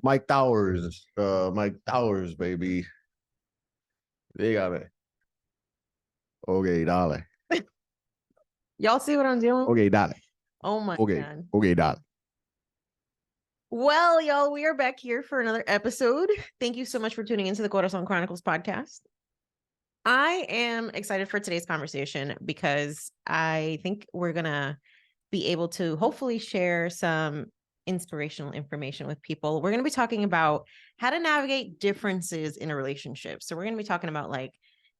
Mike Towers, baby. Dígame. Okay, dale. Y'all see what I'm doing? Okay, dale. Oh my Okay, God. okay, dale. Well, y'all, we are back here for another episode. Thank you so much for tuning into the Corazon Chronicles podcast. I am excited for today's conversation because I think we're going to be able to hopefully share some inspirational information with people. We're going to be talking about how to navigate differences in a relationship. So we're going to be talking about like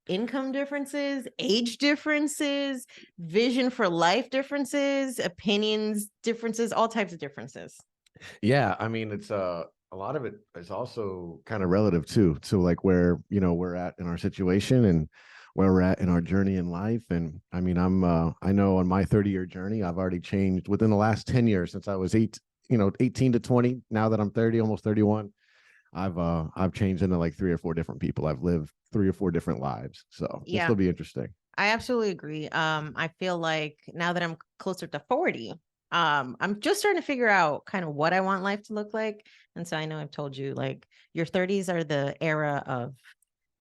income differences, age differences, vision for life differences, opinions differences, all types of differences. Yeah, I mean, it's a lot of it is also kind of relative too. So like where, we're at in our situation and where we're at in our journey in life. And I mean, I know on my 30-year journey, I've already changed within the last 10 years since I was 18 to 20. Now that I'm 30, almost 31, I've changed into like 3 or 4 different people. I've lived 3 or 4 different lives. So this will be interesting. I absolutely agree. I feel like now that I'm closer to 40, I'm just starting to figure out kind of what I want life to look like. And so I know I've told you like your 30s are the era of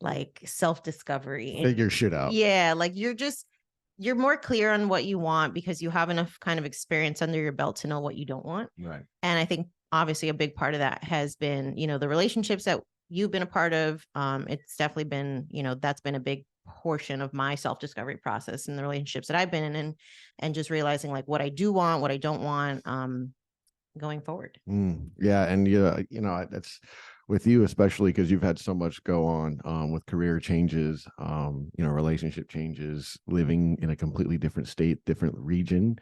like self-discovery. Figure shit out. Yeah, like you're more clear on what you want because you have enough kind of experience under your belt to know what you don't want. Right. And I think obviously a big part of that has been, the relationships that you've been a part of. It's definitely been, that's been a big portion of my self-discovery process in the relationships that I've been in, and just realizing like what I do want, what I don't want, going forward. Yeah. And that's with you, especially because you've had so much go on with career changes, relationship changes, living in a completely different state, different region.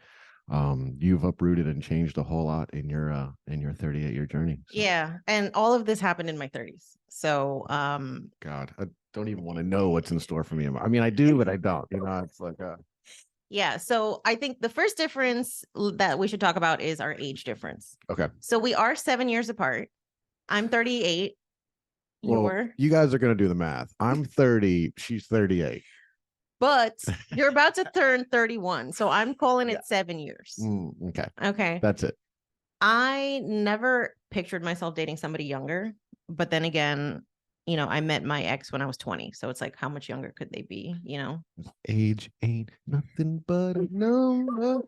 You've uprooted and changed a whole lot in your 38-year journey. So. Yeah. And all of this happened in my 30s. So God, I don't even want to know what's in store for me. I mean, I do, but I don't. It's like yeah. So I think the first difference that we should talk about is our age difference. Okay. So we are 7 years apart. I'm 38. Well, you guys are going to do the math. I'm 30. She's 38. But you're about to turn 31. So I'm calling it 7 years. Okay. Okay. That's it. I never pictured myself dating somebody younger. But then again, I met my ex when I was 20. So it's like, how much younger could they be? Age ain't nothing but a number.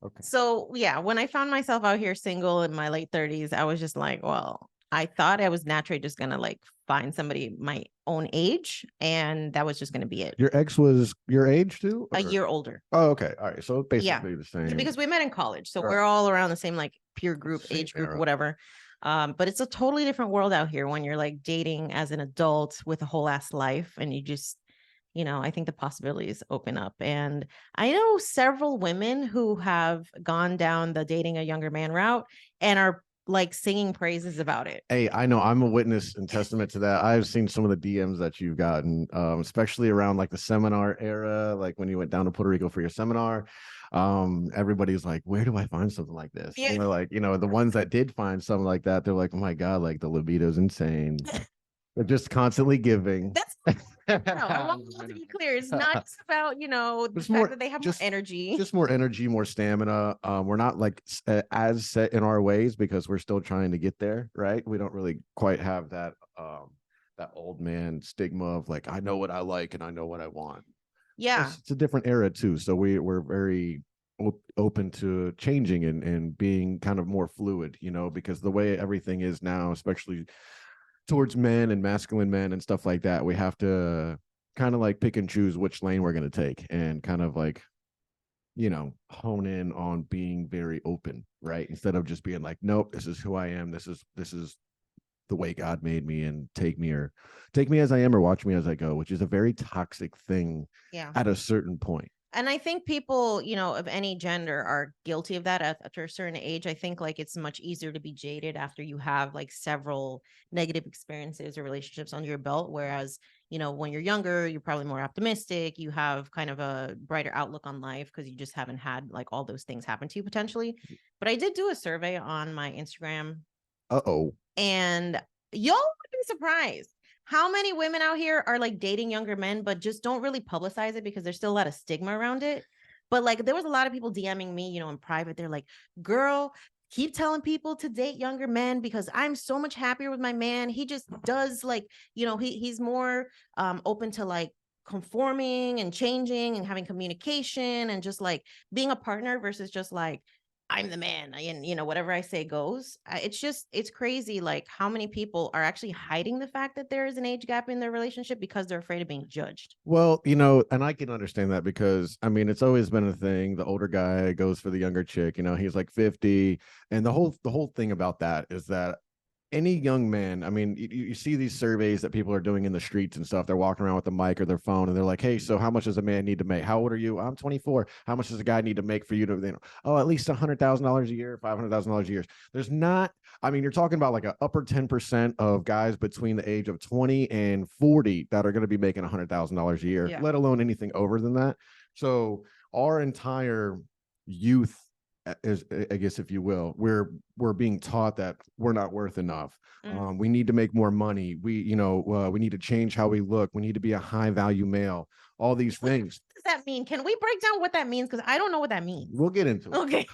Okay. So yeah, when I found myself out here single in my late 30s, I was just like, well, I thought I was naturally just gonna like find somebody my own age, and that was just gonna be it. Your ex was your age too? A year older. Oh, okay. All right. So basically the same. Because we met in college. So we're all around the same like peer group, age group, whatever. But it's a totally different world out here when you're like dating as an adult with a whole ass life, and you just I think the possibilities open up. And I know several women who have gone down the dating a younger man route and are like singing praises about it. Hey, I know I'm a witness and testament to that. I've seen some of the DMs that you've gotten, especially around like the seminar era, like when you went down to Puerto Rico for your seminar. Everybody's like, where do I find something like this? Yeah. Like, the ones that did find something like that, they're like, oh my God, like the libido's insane. They're just constantly giving. That's no, I want to be clear. It's not just about, the fact that they have more energy. Just more energy, more stamina. We're not like as set in our ways because we're still trying to get there, right? We don't really quite have that that old man stigma of like, I know what I like and I know what I want. Yeah. It's a different era too. So we're very open to changing and being kind of more fluid, because the way everything is now, especially towards men and masculine men and stuff like that, we have to kind of like pick and choose which lane we're going to take and kind of like, hone in on being very open, right? Instead of just being like, nope, this is who I am. This is the way God made me, and take me as I am or watch me as I go, which is a very toxic thing at a certain point. And I think people, of any gender are guilty of that after a certain age. I think like it's much easier to be jaded after you have like several negative experiences or relationships under your belt. Whereas, when you're younger, you're probably more optimistic. You have kind of a brighter outlook on life because you just haven't had like all those things happen to you potentially. But I did do a survey on my Instagram. And y'all would be surprised how many women out here are like dating younger men, but just don't really publicize it because there's still a lot of stigma around it. But like there was a lot of people DMing me, you know, in private. They're like, girl, keep telling people to date younger men because I'm so much happier with my man. He just does like, you know, he's more open to like conforming and changing and having communication and just like being a partner versus just like I'm the man and you know whatever I say goes. It's just it's crazy like how many people are actually hiding the fact that there is an age gap in their relationship because they're afraid of being judged. Well, you know, and I can understand that because I mean, it's always been a thing. The older guy goes for the younger chick, you know, he's like 50. And the whole thing about that is that any young man, I mean, you see these surveys that people are doing in the streets and stuff. They're walking around with a mic or their phone and they're like, hey, so how much does a man need to make? How old are you? I'm 24. How much does a guy need to make for you to, you know, oh, at least $100,000 a year, $500,000 a year. There's not, I mean, you're talking about like an upper 10% of guys between the age of 20 and 40 that are going to be making $100,000 a year, Yeah. let alone anything over than that. So our entire youth, as I guess if you will, we're being taught that we're not worth enough. We need to make more money. We need to change how we look. We need to be a high value male. All these things. What does that mean? Can we break down what that means? Because I don't know what that means. We'll get into it. Okay.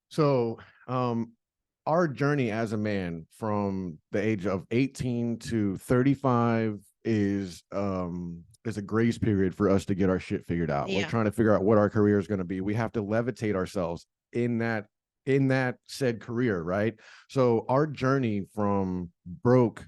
So, our journey as a man from the age of 18 to 35 is a grace period for us to get our shit figured out. We're Yeah. trying to figure out what our career is going to be. We have to levitate ourselves in that said career, right? So our journey from broke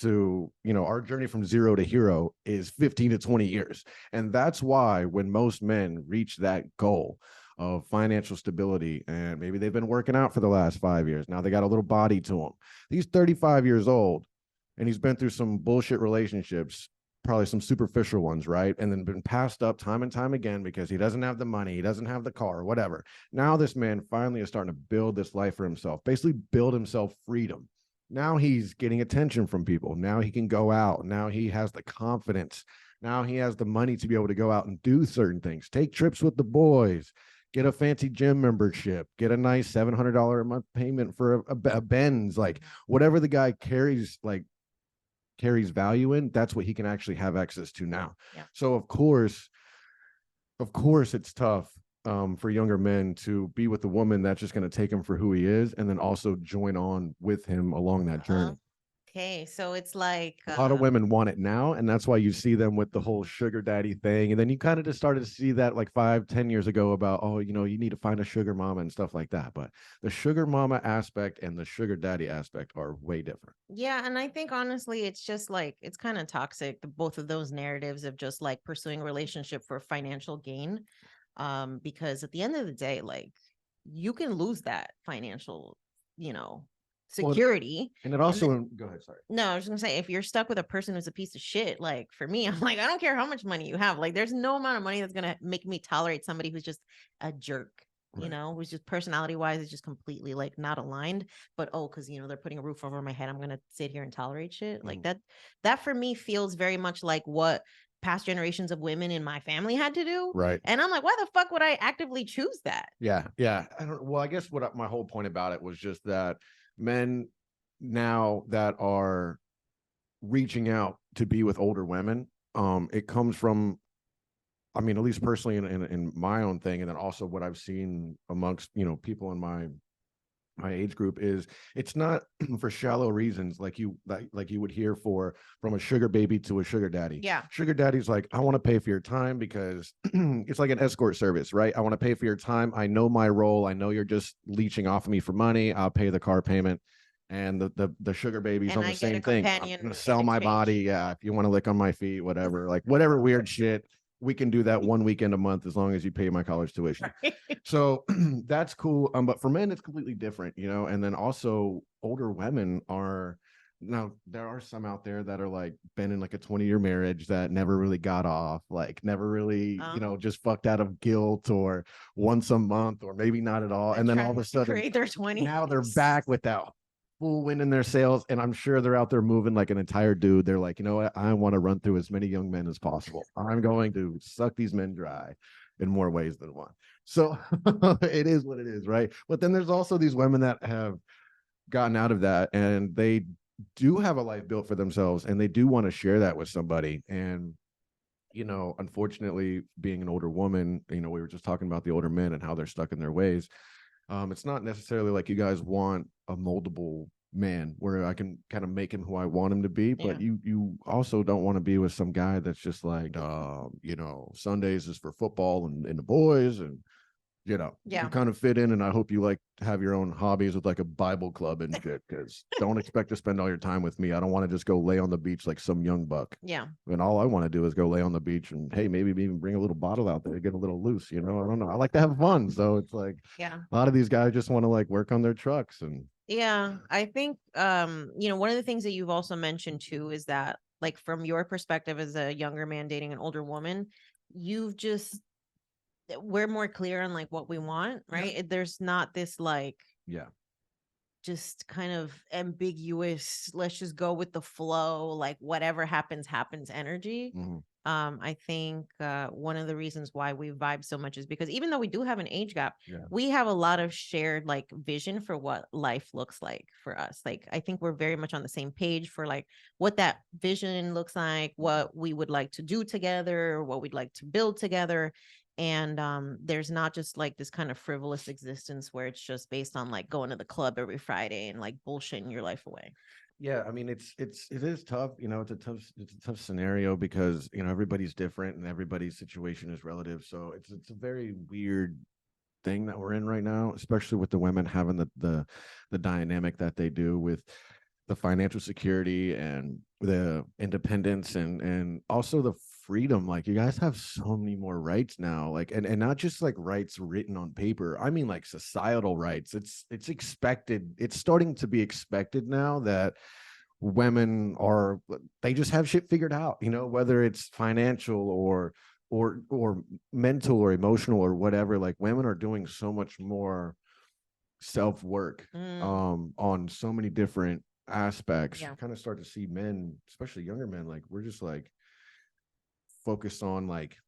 to, you know, our journey from zero to hero is 15 to 20 years. And that's why when most men reach that goal of financial stability, and maybe they've been working out for the last 5 years, now they got a little body to them. He's 35 years old and he's been through some bullshit relationships, probably some superficial ones, right? And then been passed up time and time again because he doesn't have the money, he doesn't have the car, whatever. Now this man finally is starting to build this life for himself, basically build himself freedom. Now he's getting attention from people. Now he can go out. Now he has the confidence. Now he has the money to be able to go out and do certain things, take trips with the boys, get a fancy gym membership, get a nice $700 a month payment for a Benz, like whatever the guy carries value in, that's what he can actually have access to now. Yeah. So of course it's tough for younger men to be with a woman that's just going to take him for who he is and then also join on with him along that journey. Okay, so it's like a lot of women want it now, and that's why you see them with the whole sugar daddy thing. And then you kind of just started to see that like 5-10 years ago about, oh, you know, you need to find a sugar mama and stuff like that. But the sugar mama aspect and the sugar daddy aspect are way different. Yeah, and I think honestly, it's just like it's kind of toxic, both of those narratives of just like pursuing a relationship for financial gain. Because at the end of the day, like you can lose that financial, you know, security. And it also go ahead, sorry. No, I was gonna say if you're stuck with a person who's a piece of shit, like for me, I'm like, I don't care how much money you have. Like, there's no amount of money that's gonna make me tolerate somebody who's just a jerk. You know, who's just personality wise is just completely like not aligned. But because you know they're putting a roof over my head, I'm gonna sit here and tolerate shit like that. That for me feels very much like what past generations of women in my family had to do. Right. And I'm like, why the fuck would I actively choose that? Yeah. I guess what my whole point about it was just that men now that are reaching out to be with older women, it comes from, I mean, at least personally in my own thing, and then also what I've seen amongst, you know, people in my age group, is it's not for shallow reasons like you would hear from a sugar baby to a sugar daddy. Yeah. Sugar daddy's like, I want to pay for your time because it's like an escort service, right? I want to pay for your time. I know my role. I know you're just leeching off of me for money. I'll pay the car payment. And the sugar baby's on the same thing. I'm gonna sell my body. Yeah. If you want to lick on my feet, whatever, like whatever weird shit, we can do that one weekend a month as long as you pay my college tuition. So that's cool. But for men, it's completely different, you know. And then also older women are, now there are some out there that are like been in like a 20-year marriage that never really got off, like never really, you know, just fucked out of guilt or once a month or maybe not at all. And then all of a sudden create their 20s. Now they're back with that full wind in their sails, and I'm sure they're out there moving like an entire dude. They're like, you know what, I want to run through as many young men as possible. I'm going to suck these men dry in more ways than one. So it is what it is, right? But then there's also these women that have gotten out of that and they do have a life built for themselves and they do want to share that with somebody. And you know, unfortunately, being an older woman, you know, we were just talking about the older men and how they're stuck in their ways. It's not necessarily like you guys want a moldable man where I can kind of make him who I want him to be, Yeah. but you also don't want to be with some guy that's just like, you know, Sundays is for football and the boys, and you know, you Yeah. kind of fit in. And I hope you like have your own hobbies with like a Bible club and shit, because don't expect to spend all your time with me. I don't want to just go lay on the beach like some young buck. Yeah. And all I want to do is go lay on the beach and, hey, maybe even bring a little bottle out there, get a little loose, you know. I don't know. I like to have fun. So it's like Yeah. a lot of these guys just want to like work on their trucks. And Yeah. I think you know, one of the things that you've also mentioned too is that, like, from your perspective as a younger man dating an older woman, you've just we're more clear on like what we want, right? There's not this like yeah. just kind of ambiguous, let's just go with the flow, like whatever happens happens energy. Mm-hmm. I think one of the reasons why we vibe so much is because even though we do have an age gap, Yeah. we have a lot of shared like vision for what life looks like for us. Like, I think we're very much on the same page for like what that vision looks like, what we would like to do together, what we'd like to build together. And there's not just like this kind of frivolous existence where it's just based on like going to the club every Friday and like bullshitting your life away. Yeah, I mean, it is tough. You know, it's a tough scenario because you know everybody's different and everybody's situation is relative. So it's a very weird thing that we're in right now, especially with the women having the dynamic that they do with the financial security and the independence and also the freedom. Like, you guys have so many more rights now, like, and not just like rights written on paper. I mean, like societal rights. It's expected. It's starting to be expected now that women are, they just have shit figured out, you know, whether it's financial or mental or emotional or whatever. Like, women are doing so much more self work on so many different aspects. Yeah. You kind of start to see men, especially younger men, like we're just like focused on like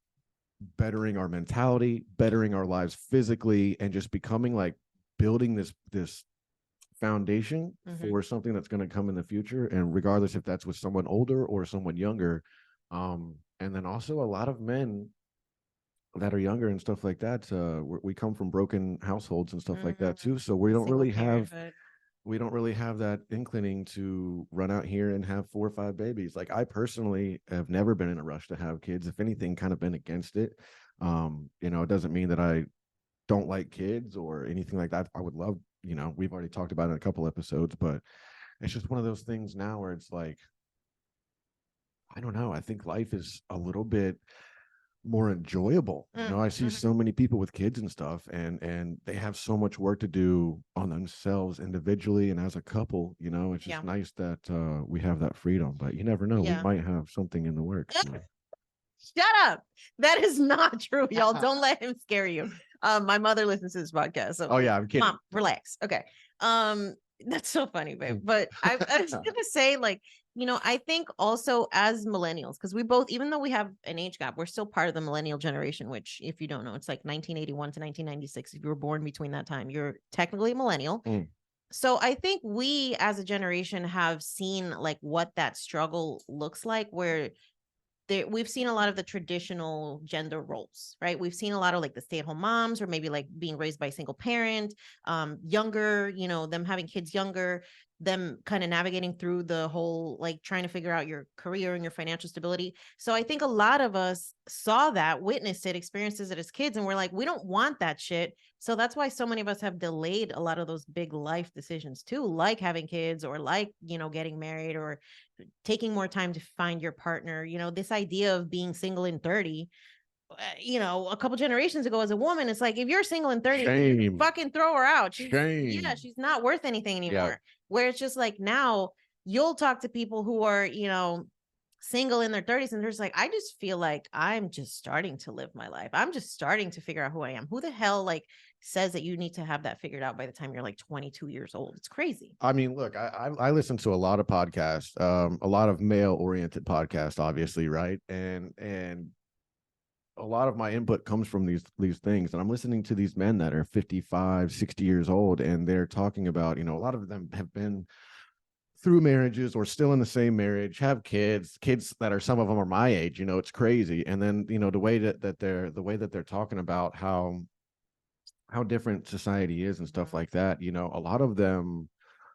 bettering our mentality, bettering our lives physically, and just becoming like building this foundation for something that's going to come in the future. And regardless if that's with someone older or someone younger. And then also a lot of men that are younger and stuff like that, we come from broken households and stuff like that too, so Single parenthood. we don't really have that inclining to run out here and have 4 or 5 babies. Like, I personally have never been in a rush to have kids. If anything, kind of been against it. You know, it doesn't mean that I don't like kids or anything like that. I would love, you know, we've already talked about it in a couple episodes, but it's just one of those things now where it's like, I don't know. I think life is a little bit more enjoyable. You know, I see so many people with kids and stuff, and they have so much work to do on themselves individually and as a couple. You know, it's just nice that we have that freedom. But you never know, we might have something in the works. Shut up. That is not true, y'all. Don't let him scare you. My mother listens to this podcast. So oh yeah, I'm kidding. Mom, relax. Okay. That's so funny, babe. But I was gonna say, like, you know, I think also as millennials, because we both, even though we have an age gap, we're still part of the millennial generation, which, if you don't know, it's like 1981 to 1996. If you were born between that time, you're technically a millennial. So I think we as a generation have seen like what that struggle looks like, where we've seen a lot of the traditional gender roles, right? We've seen a lot of like the stay-at-home moms, or maybe like being raised by a single parent, younger, you know, them having kids younger, them kind of navigating through the whole like trying to figure out your career and your financial stability. So I think a lot of us saw that, witnessed it, experienced it as kids, and we're like, we don't want that shit. So that's why so many of us have delayed a lot of those big life decisions too, like having kids, or like, you know, getting married, or taking more time to find your partner. You know, this idea of being single in 30, you know, a couple generations ago as a woman, it's like, if you're single in 30, Shame. fucking throw her out. Shame. Yeah, she's not worth anything anymore. Yeah. Where it's just like, now you'll talk to people who are, you know, single in their 30s, and they're just like, I just feel like I'm just starting to live my life. I'm just starting to figure out who I am. Who the hell like says that you need to have that figured out by the time you're like 22 years old? It's crazy. I mean, look, I listen to a lot of podcasts, a lot of male oriented podcasts, obviously, right? And a lot of my input comes from these things, and I'm listening to these men that are 55, 60 years old, and they're talking about, you know, a lot of them have been through marriages or still in the same marriage, have kids that are, some of them are my age, it's crazy. And then, the way that they're talking about how different society is and stuff like that, a lot of them,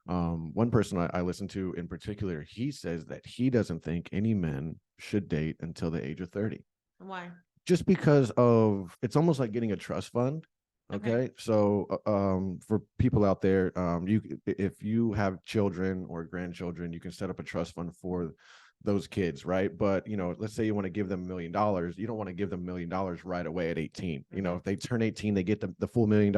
one person I listen to in particular, he says that he doesn't think any men should date until the age of 30. Why? Just because of, it's almost like getting a trust fund. Okay. So for people out there, if you have children or grandchildren, you can set up a trust fund for those kids, right? But let's say you want to give them $1 million, you don't want to give them $1 million right away at 18. If they turn 18, they get the full $1 million.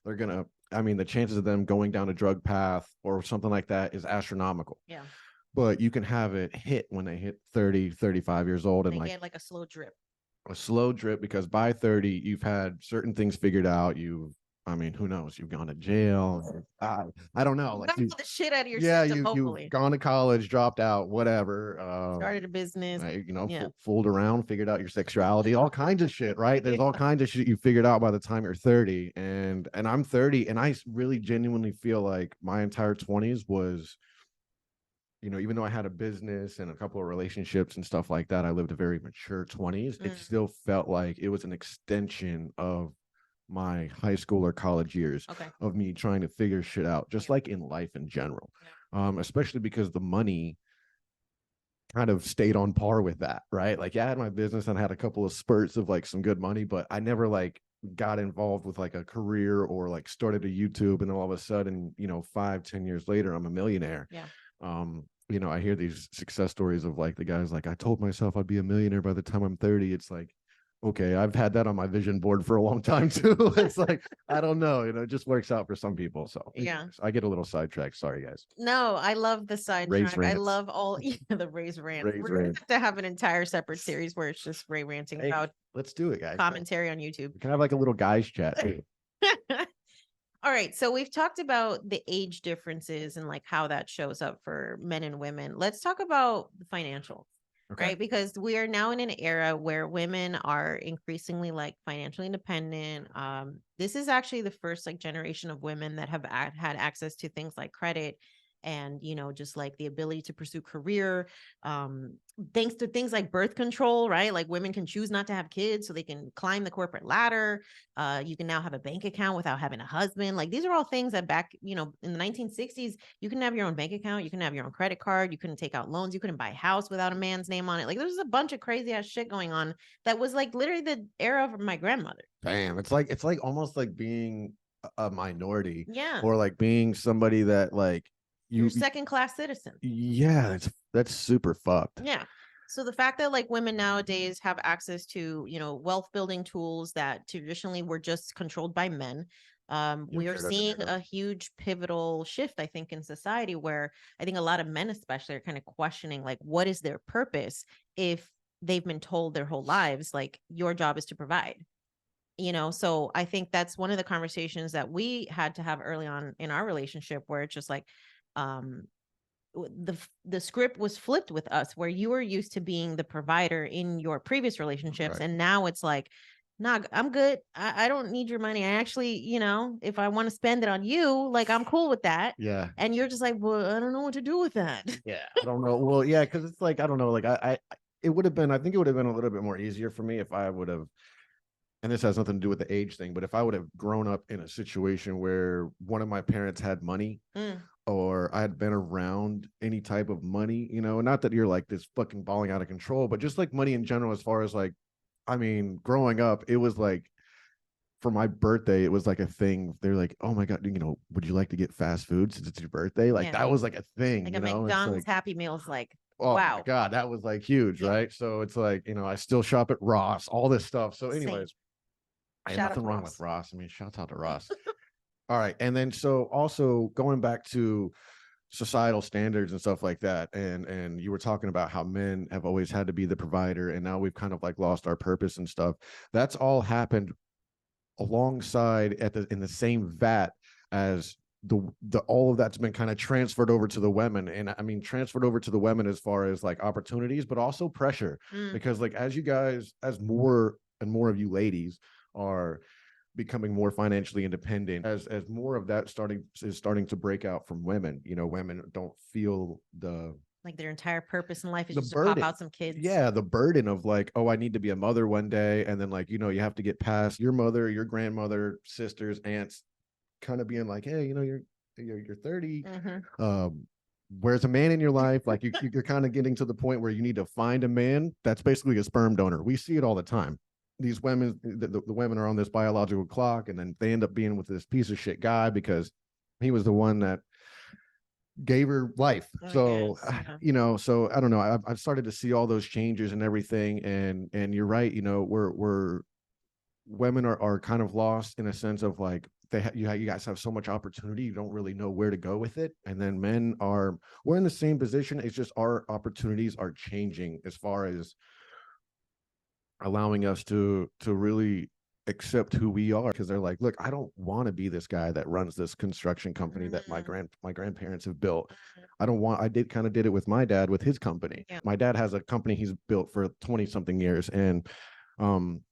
They're gonna, the chances of them going down a drug path or something like that is astronomical. Yeah. But you can have it hit when they hit 30, 35 years old, and they get like a slow drip. Because by 30 you've had certain things figured out. Who knows, you've gone to jail. I don't know, like, you got the shit out of your system, hopefully. You've gone to college, dropped out, whatever, started a business, fooled around, figured out your sexuality, all kinds of shit, right? There's all kinds of shit you figured out by the time you're 30. And I'm 30, and I really genuinely feel like my entire 20s was, even though I had a business and a couple of relationships and stuff like that, I lived a very mature 20s. It still felt like it was an extension of my high school or college years of me trying to figure shit out, just like in life in general. Especially because the money kind of stayed on par with that, right? Like, I had my business and I had a couple of spurts of like some good money, but I never like got involved with like a career or like started a YouTube, and then all of a sudden, 5-10 years later, I'm a millionaire. I hear these success stories of like the guys like, I told myself I'd be a millionaire by the time I'm 30. It's like, okay, I've had that on my vision board for a long time too. It's like, I don't know, it just works out for some people. So I get a little sidetracked. Sorry, guys. No, I love the sidetrack. I love all the Ray's rants. We're gonna have to have an entire separate series where it's just Ray ranting about. Let's do it, guys. Commentary on YouTube. We can have like a little guys chat. All right, so we've talked about the age differences and like how that shows up for men and women. Let's talk about the financial, right? Because we are now in an era where women are increasingly like financially independent. This is actually the first like generation of women that have had access to things like credit and, just like the ability to pursue career, thanks to things like birth control, right? Like women can choose not to have kids so they can climb the corporate ladder. You can now have a bank account without having a husband. Like, these are all things that back, in the 1960s, you can have your own bank account, you can have your own credit card, you couldn't take out loans, you couldn't buy a house without a man's name on it. Like, there's a bunch of crazy ass shit going on that was like literally the era of my grandmother. Damn, it's like almost like being a minority, or like being somebody that like you're second-class citizen. Yeah, that's super fucked. Yeah. So the fact that like women nowadays have access to, wealth building tools that traditionally were just controlled by men. We are seeing a huge pivotal shift, I think, in society, where I think a lot of men especially are kind of questioning like, what is their purpose if they've been told their whole lives, like, your job is to provide. So I think that's one of the conversations that we had to have early on in our relationship, where it's just like, the script was flipped with us, where you were used to being the provider in your previous relationships, and now it's like, nah, I'm good. I don't need your money. I actually, if I want to spend it on you, like, I'm cool with that. Yeah. And you're just like, well, I don't know what to do with that. Yeah, I don't know. Well, yeah, because it's like, I don't know, like I it would have been, I think it would have been a little bit more easier for me if I would have, and this has nothing to do with the age thing, but if I would have grown up in a situation where one of my parents had money, or I had been around any type of money, not that you're like this fucking balling out of control, but just like money in general, as far as like, growing up, it was like, for my birthday, it was like a thing. They're like, oh my God, would you like to get fast food since it's your birthday? Like, that was like a thing. Like a McDonald's Happy Meals, like, oh wow. my God, that was like huge, right? So it's like, I still shop at Ross, all this stuff. So anyways, I have nothing wrong with Ross. Shouts out to Ross. All right. And then, so also going back to societal standards and stuff like that, and you were talking about how men have always had to be the provider, and now we've kind of like lost our purpose and stuff. That's all happened alongside in the same vat as the all of that's been kind of transferred over to the women. And transferred over to the women as far as like opportunities, but also pressure, because like, as you guys, as more and more of you ladies are becoming more financially independent, as more of that starting to break out from women. Women don't feel Like their entire purpose in life is the just to pop burden. out some kids. Yeah, the burden of like, oh, I need to be a mother one day, and then like, you have to get past your mother, your grandmother, sisters, aunts, kind of being like, hey, you're 30. Where's a man in your life? Like you're kind of getting to the point where you need to find a man that's basically a sperm donor. We see it all the time. These women, the women are on this biological clock, and then they end up being with this piece of shit guy because he was the one that gave her life. So, so I don't know. I've started to see all those changes and everything, and you're right. We're women are kind of lost in a sense of like you guys have so much opportunity, you don't really know where to go with it, and then we're in the same position. It's just our opportunities are changing as far as allowing us to really accept who we are, because they're like, look, I don't want to be this guy that runs this construction company that my grandparents have built. I did it with my dad with his company. My dad has a company he's built for 20 something years, and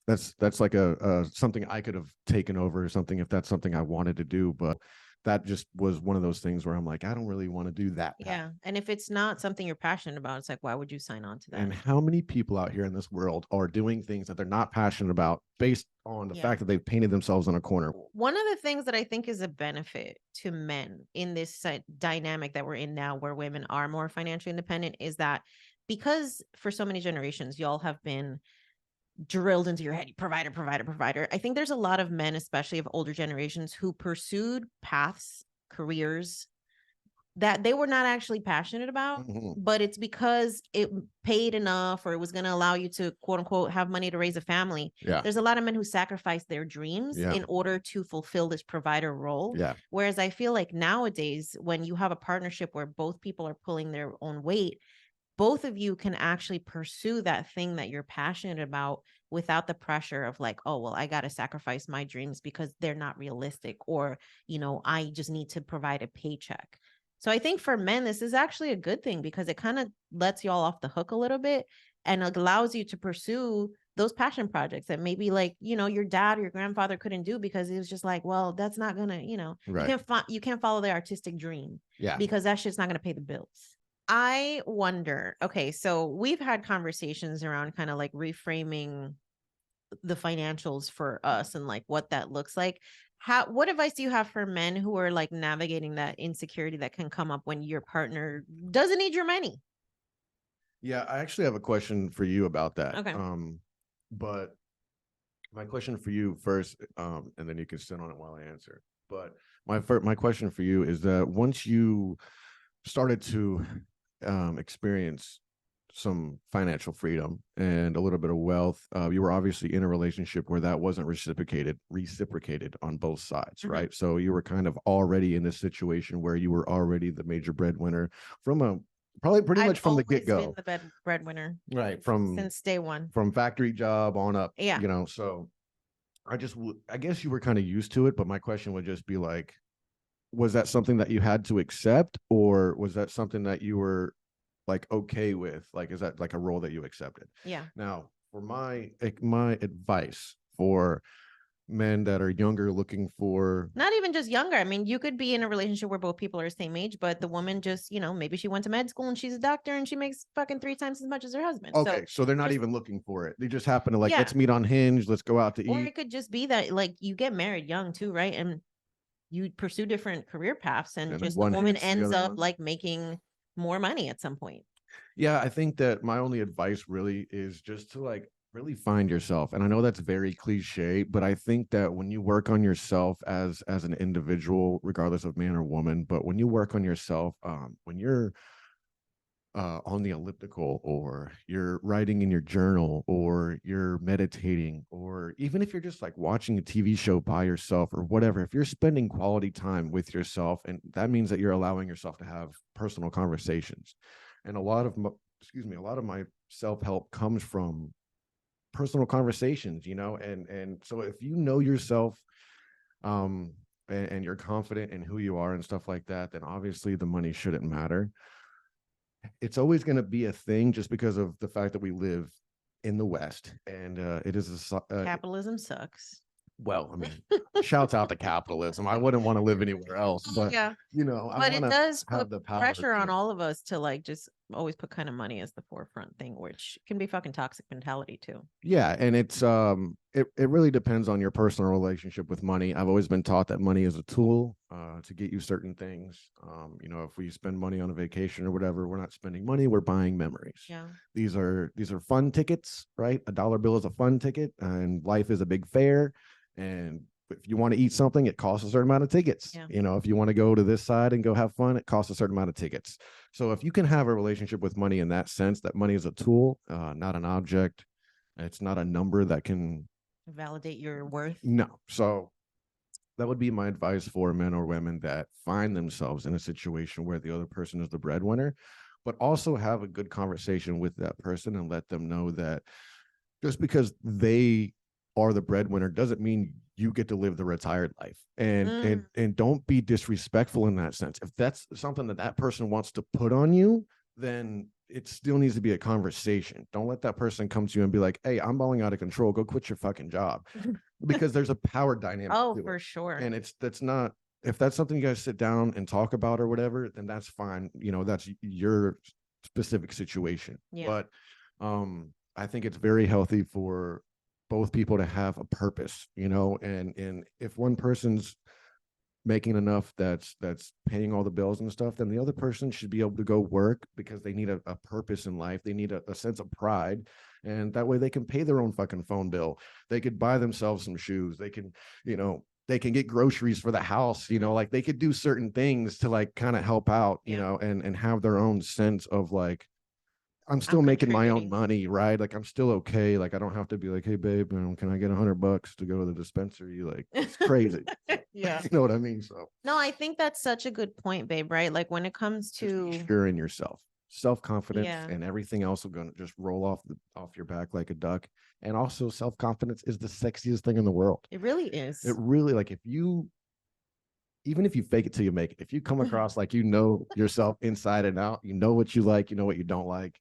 that's like a something I could have taken over or something if that's something I wanted to do, but that just was one of those things where I'm like, I don't really want to do that path. Yeah. And if it's not something you're passionate about, it's like, why would you sign on to that? And how many people out here in this world are doing things that they're not passionate about based on the fact that they've painted themselves in a corner? One of the things that I think is a benefit to men in this dynamic that we're in now, where women are more financially independent, is that because for so many generations, y'all have been drilled into your head, provider, provider, provider. I think there's a lot of men, especially of older generations, who pursued paths, careers that they were not actually passionate about, but it's because it paid enough or it was going to allow you to quote unquote have money to raise a family. Yeah. There's a lot of men who sacrifice their dreams in order to fulfill this provider role. Yeah. Whereas I feel like nowadays, when you have a partnership where both people are pulling their own weight, both of you can actually pursue that thing that you're passionate about without the pressure of like, oh, well, I got to sacrifice my dreams because they're not realistic, or, I just need to provide a paycheck. So I think for men, this is actually a good thing because it kind of lets y'all off the hook a little bit and allows you to pursue those passion projects that maybe like, your dad or your grandfather couldn't do because it was just like, well, that's not gonna, you can't follow the artistic dream because that shit's not gonna pay the bills. I wonder, okay, so we've had conversations around kind of like reframing the financials for us and like what that looks like. What advice do you have for men who are like navigating that insecurity that can come up when your partner doesn't need your money? Yeah, I actually have a question for you about that. Okay. But my question for you first, and then you can sit on it while I answer. But my question for you is that once you started to experience some financial freedom and a little bit of wealth, you were obviously in a relationship where that wasn't reciprocated on both sides, right? So you were kind of already in this situation where you were already the major breadwinner from probably pretty much from the get-go. Been the breadwinner, right? Since day one, from factory job on up. Yeah. So I guess you were kind of used to it, but my question would just be like, was that something that you had to accept, or was that something that you were like okay with? Like, is that like a role that you accepted? Yeah. Now, for my advice for men that are younger, looking for, not even just younger. I mean, you could be in a relationship where both people are the same age, but the woman just, maybe she went to med school and she's a doctor and she makes fucking 3 times as much as her husband. Okay, so they're not even looking for it. They just happen to like, let's meet on Hinge, let's go out to eat. Or it could just be that like you get married young too, right? And you pursue different career paths, and just the woman ends up like making more money at some point. Yeah, I think that my only advice really is just to like really find yourself. And I know that's very cliche, but I think that when you work on yourself as an individual, regardless of man or woman, but when you work on yourself, when you're on the elliptical, or you're writing in your journal, or you're meditating, or even if you're just like watching a TV show by yourself or whatever, if you're spending quality time with yourself, and that means that you're allowing yourself to have personal conversations. And a lot of my self-help comes from personal conversations, and so if you know yourself, and you're confident in who you are and stuff like that, then obviously the money shouldn't matter. It's always going to be a thing just because of the fact that we live in the West, and it is capitalism sucks. Well, I mean, shouts out to capitalism. I wouldn't want to live anywhere else, but Yeah. you know, I But want it to does have put the power pressure on to. all of us to like just always put kind of money as the forefront thing, which can be fucking toxic mentality too. Yeah, and it's it really depends on your personal relationship with money. I've always been taught that money is a tool to get you certain things. You know, if we spend money on a vacation or whatever, we're not spending money, we're buying memories. Yeah. These are fun tickets, right? A dollar bill is a fun ticket, and life is a big fair. And if you want to eat something, it costs a certain amount of tickets. Yeah. You know, if you want to go to this side and go have fun, it costs a certain amount of tickets. So if you can have a relationship with money in that sense, that money is a tool, not an object, it's not a number that can Validate your worth. no. So that would be my advice for men or women that find themselves in a situation where the other person is the breadwinner, but also have a good conversation with that person and let them know that just because they are the breadwinner doesn't mean you get to live the retired life. And don't be disrespectful in that sense. If that's something that that person wants to put on you, then it still needs to be a conversation. Don't let that person come to you and be like, hey, I'm balling out of control, go quit your fucking job, because there's a power dynamic Oh, to for it. sure. And that's not, if that's something you guys sit down and talk about or whatever, then that's fine. You know, that's your specific situation. Yeah. But I think it's very healthy for both people to have a purpose, you know, and if one person's making enough that's paying all the bills and stuff, then the other person should be able to go work because they need a purpose in life. They need a sense of pride, and that way they can pay their own fucking phone bill. They could buy themselves some shoes. They can, you know, they can get groceries for the house, you know, like they could do certain things to like kind of help out, you know, and have their own sense of like, I'm still making my own money, right? Like I'm still okay. Like I don't have to be like, hey babe, you know, can I get $100 to go to the dispensary? Like it's crazy. Yeah. You know what I mean? So no, I think that's such a good point, babe, right? Like when it comes to just be sure in yourself. Self-confidence yeah. and everything else will gonna just roll off your back like a duck. And also self-confidence is the sexiest thing in the world. It really is. It really, like if you, even if you fake it till you make it, if you come across like you know yourself inside and out, you know what you like, you know what you don't like,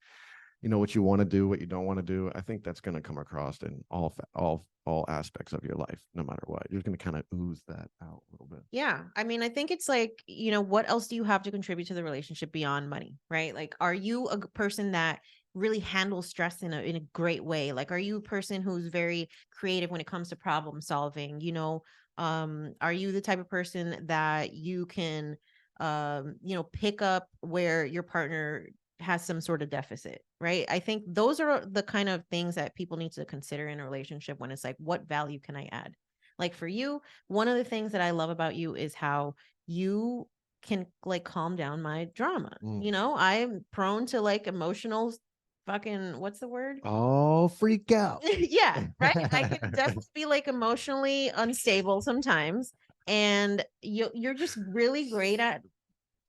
you know what you want to do, what you don't want to do. I think that's going to come across in all aspects of your life, no matter what. You're going to kind of ooze that out a little bit. Yeah. I mean, I think it's like, you know, what else do you have to contribute to the relationship beyond money, right? Like, are you a person that really handles stress in a great way? Like, are you a person who's very creative when it comes to problem solving? You know, are you the type of person that you can, you know, pick up where your partner has some sort of deficit, right? I think those are the kind of things that people need to consider in a relationship when it's like, what value can I add? Like for you, one of the things that I love about you is how you can like calm down my drama. You know, I'm prone to like emotional fucking, what's the word? Oh, freak out. Yeah, right. I can definitely be like emotionally unstable sometimes. And you're just really great at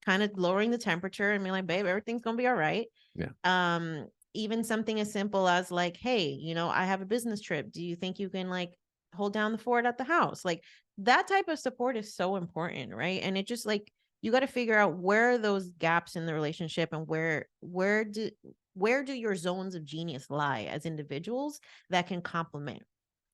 kind of lowering the temperature and being like, babe, everything's gonna be all right. Yeah. Even something as simple as like, hey, you know, I have a business trip. Do you think you can like hold down the fort at the house? Like that type of support is so important, right? And it just like you got to figure out where are those gaps in the relationship and where do your zones of genius lie as individuals that can complement,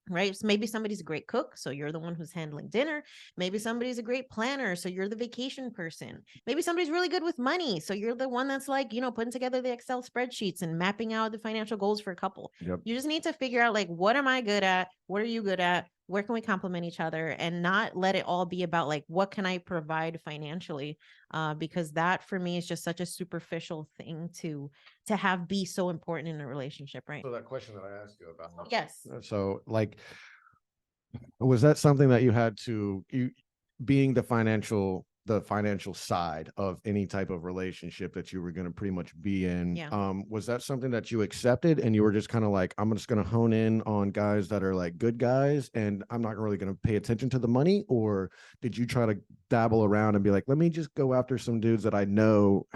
right? So maybe somebody's a great cook, so you're the one who's handling dinner. Maybe somebody's a great planner, so you're the vacation person. Maybe somebody's really good with money, so you're the one that's like, you know, putting together the Excel spreadsheets and mapping out the financial goals for a couple. Yep. You just need to figure out like, what am I good at? What are you good at? Where can we complement each other and not let it all be about like, what can I provide financially? Because that for me is just such a superficial thing to have be so important in a relationship, right? So that question that I asked you about. Yes. So like, was that something that you had to, you being the financial side of any type of relationship that you were going to pretty much be in? Yeah. Was that something that you accepted and you were just kind of like, I'm just going to hone in on guys that are like good guys and I'm not really going to pay attention to the money? Or did you try to dabble around and be like, let me just go after some dudes that I know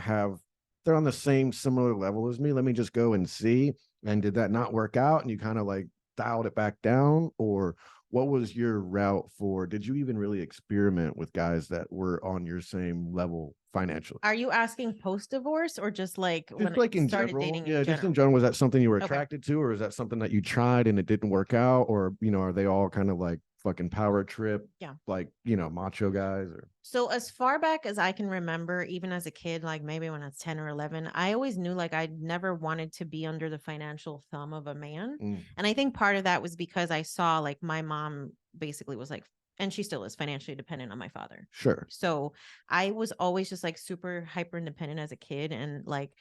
they're on the same similar level as me, let me just go and see? And did that not work out and you kind of like dialed it back down? Or what was your route for, did you even really experiment with guys that were on your same level financially? Are you asking post-divorce or just like Just when like I in started general, dating yeah, in just in general? general, was that something you were Okay. attracted to, or is that something that you tried and it didn't work out? Or, you know, are they all kind of like fucking power trip, Yeah. like, you know, macho guys or So as far back as I can remember, even as a kid, like maybe when I was 10 or 11, I always knew like I never wanted to be under the financial thumb of a man. mm, And I think part of that was because I saw like my mom basically was like, and she still is financially dependent on my father. sure. So I was always just like super hyper independent as a kid. And like,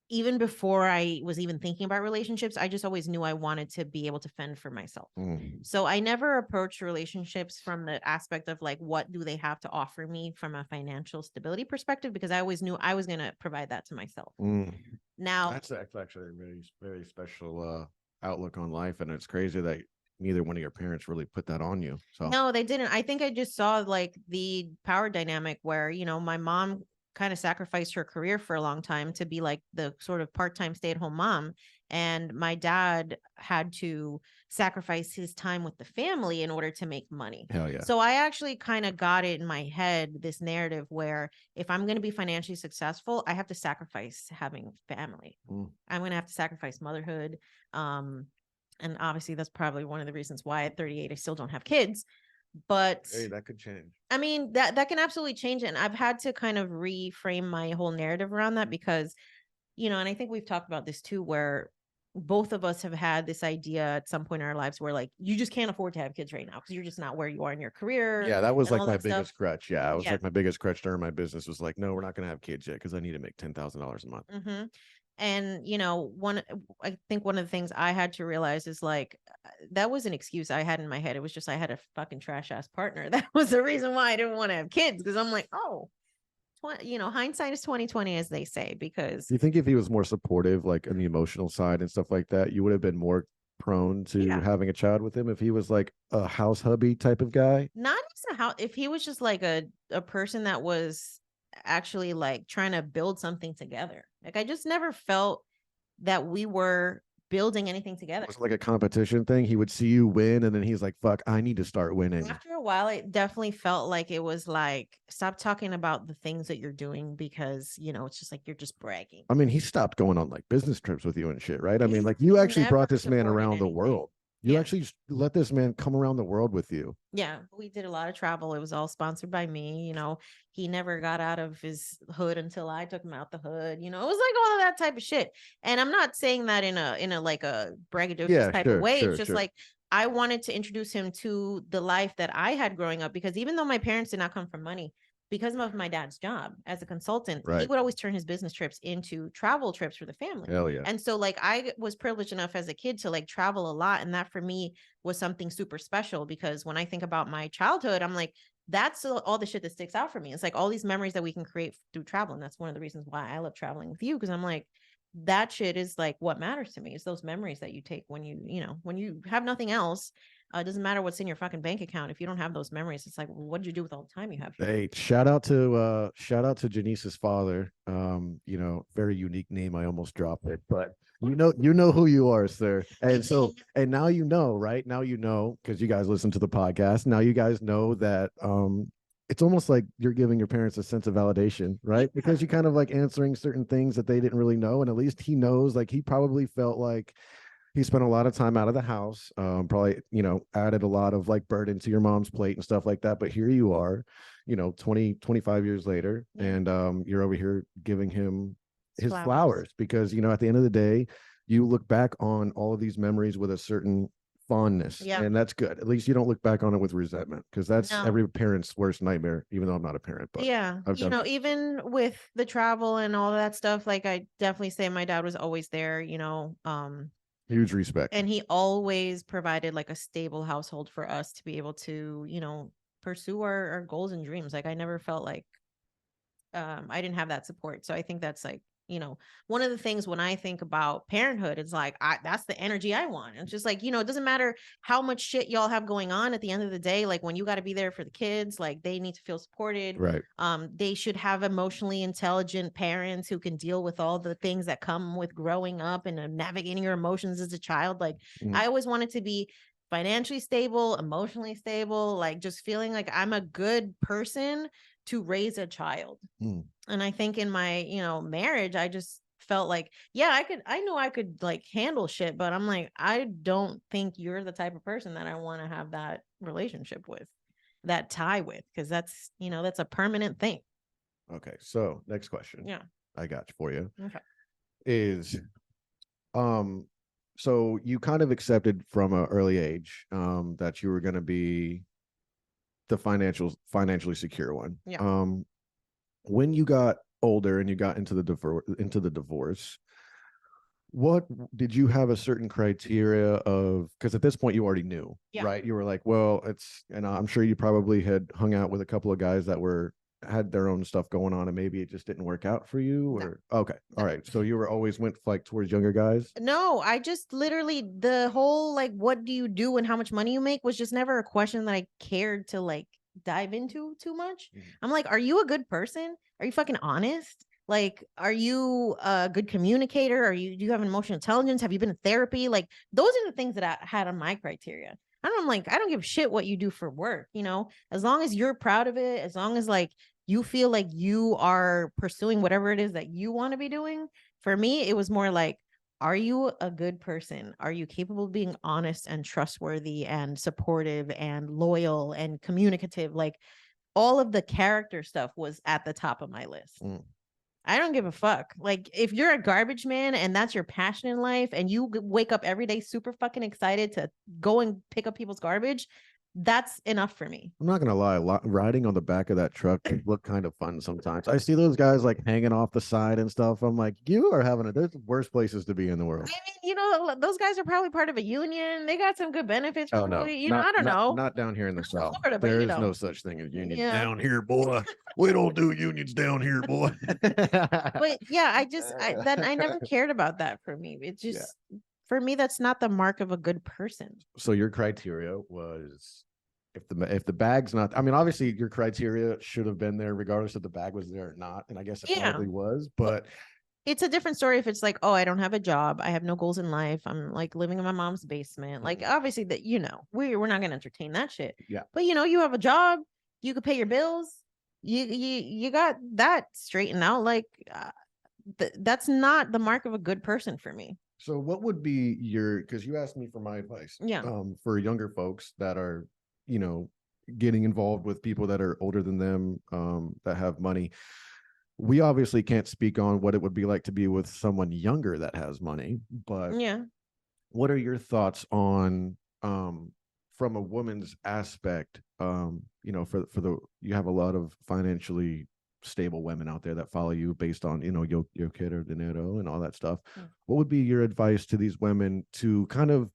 even before I was even thinking about relationships, I just always knew I wanted to be able to fend for myself. Mm, So I never approached relationships from the aspect of like, what do they have to offer me from a financial stability perspective? Because I always knew I was going to provide that to myself. mm. Now, That's actually a very, very special outlook on life. And it's crazy that neither one of your parents really put that on you. So, no, they didn't. I think I just saw like the power dynamic where, my mom kind of sacrificed her career for a long time to be like the sort of part-time stay-at-home mom. And my dad had to sacrifice his time with the family in order to make money. hell yeah. So I actually kind of got it in my head, this narrative where if I'm going to be financially successful, I have to sacrifice having family. Mm. I'm going to have to sacrifice motherhood. Um, and obviously that's probably one of the reasons why at 38 I still don't have kids. But Hey, that could change. I mean that can absolutely change it. And I've had to kind of reframe my whole narrative around that because, and I think we've talked about this too, where both of us have had this idea at some point in our lives where like you just can't afford to have kids right now because you're just not where you are in your career Yeah, that was and like all my that stuff. biggest crutch. Yeah, it was Yeah. like my biggest crutch during my business was like, no, we're not going to have kids yet because I need to make $10,000 a month. Mm-hmm. And I think one of the things I had to realize is like that was an excuse I had in my head. It was just I had a fucking trash ass partner. That was the reason why I didn't want to have kids because I'm like, oh, hindsight is 2020, as they say. Because Do you think if he was more supportive, like on the emotional side and stuff like that, you would have been more prone to yeah, having a child with him if he was like a house hubby type of guy? not just how if he was just like a person that was actually like trying to build something together. Like I just never felt that we were building anything together. It was like a competition thing. He would see you win, and then he's like, "Fuck, I need to start winning." After a while, it definitely felt like it was like, stop talking about the things that you're doing because, it's just like you're just bragging. I mean, he stopped going on like business trips with you and shit, right? I mean, He like you actually never brought this man supported around the anything. world. You Yeah. actually let this man come around the world with you. Yeah. We did a lot of travel. It was all sponsored by me. He never got out of his hood until I took him out the hood. It was like all of that type of shit. And I'm not saying that in a like a braggadocious Yeah, type of sure, way. It's sure, just sure. like I wanted to introduce him to the life that I had growing up because even though my parents did not come from money, because of my dad's job as a consultant, he Right. would always turn his business trips into travel trips for the family. Hell yeah. And so like I was privileged enough as a kid to like travel a lot. And that for me was something super special because when I think about my childhood, I'm like, that's all the shit that sticks out for me. It's like all these memories that we can create through travel. And that's one of the reasons why I love traveling with you. Cause I'm like, that shit is like what matters to me is those memories that you take when when you have nothing else. It doesn't matter what's in your fucking bank account. If you don't have those memories, it's like, well, what did you do with all the time you have here? Hey, shout out to Jannese's father. Very unique name. I almost dropped it, but you know who you are, sir. And so and now you know, right? Now you know because you guys listen to the podcast. Now you guys know that it's almost like you're giving your parents a sense of validation, right? Because you kind of like answering certain things that they didn't really know, and at least he knows. Like he probably felt like he spent a lot of time out of the house, probably, added a lot of like burden to your mom's plate and stuff like that. But here you are, 20, 25 years later, Yeah. and you're over here giving him his Flowers. flowers because, at the end of the day, you look back on all of these memories with a certain fondness. Yeah. And that's good. At least you don't look back on it with resentment because that's No. every parent's worst nightmare, even though I'm not a parent. But Yeah. I've done that. Even with the travel and all that stuff, like I definitely say my dad was always there, Huge respect. and he always provided like a stable household for us to be able to, pursue our goals and dreams. Like I never felt like I didn't have that support. So I think that's like, one of the things when I think about parenthood, it's like that's the energy I want. It's just like, it doesn't matter how much shit y'all have going on at the end of the day. Like when you got to be there for the kids, like they need to feel supported. Right. They should have emotionally intelligent parents who can deal with all the things that come with growing up and navigating your emotions as a child. Like I always wanted to be financially stable, emotionally stable, like just feeling like I'm a good person to raise a child. And I think in my, marriage, I just felt like, yeah, I know I could like handle shit, but I'm like, I don't think you're the type of person that I want to have that relationship with, that tie with, because that's, that's a permanent thing. Okay, so next question. Yeah. I got you for you. Okay. Is so you kind of accepted from an early age that you were going to be the financially secure one. Yeah. When you got older and you got into the divorce, what did you have a certain criteria of, because at this point you already knew, Yeah. right? You were like, well, and I'm sure you probably had hung out with a couple of guys that had their own stuff going on and maybe it just didn't work out for you, or okay. All right, so you were always went like towards younger guys? No, I just literally, the whole like, what do you do and how much money you make was just never a question that I cared to like dive into too much. I'm like, are you a good person? Are you fucking honest? Like, are you a good communicator? Do you have an emotional intelligence? Have you been in therapy? Like, those are the things that I had on my criteria. I'm like, I don't give a shit what you do for work, as long as you're proud of it, as long as like you feel like you are pursuing whatever it is that you want to be doing. For me, it was more like, are you a good person? Are you capable of being honest and trustworthy and supportive and loyal and communicative? Like, all of the character stuff was at the top of my list. I don't give a fuck. Like, if you're a garbage man and that's your passion in life and you wake up every day super fucking excited to go and pick up people's garbage, that's enough for me. I'm not gonna lie, riding on the back of that truck look kind of fun sometimes. I see those guys like hanging off the side and stuff. I'm like, you are there's worse places to be in the world. I mean, those guys are probably part of a union. They got some good benefits. Oh no, Probably. I don't know. Not down here in the South. Florida, but, there is no such thing as unions Yeah. down here, boy. We don't do unions down here, boy. But yeah, I never cared about that. For me, it just, for me, that's not the mark of a good person. So your criteria was, if the bag's not, I mean, obviously your criteria should have been there regardless if the bag was there or not, and I guess it probably was, but it's a different story if it's like, oh, I don't have a job, I have no goals in life, I'm like living in my mom's basement. Like, obviously that, we're not gonna entertain that shit. Yeah. But you have a job, you could pay your bills, you got that straightened out. Like, that's not the mark of a good person for me. So what would be because you asked me for my advice. Yeah. For younger folks that are, getting involved with people that are older than them, that have money. We obviously can't speak on what it would be like to be with someone younger that has money, but what are your thoughts on, from a woman's aspect, you have a lot of financially stable women out there that follow you based on, yo quiero dinero and all that stuff. What would be your advice to these women to kind of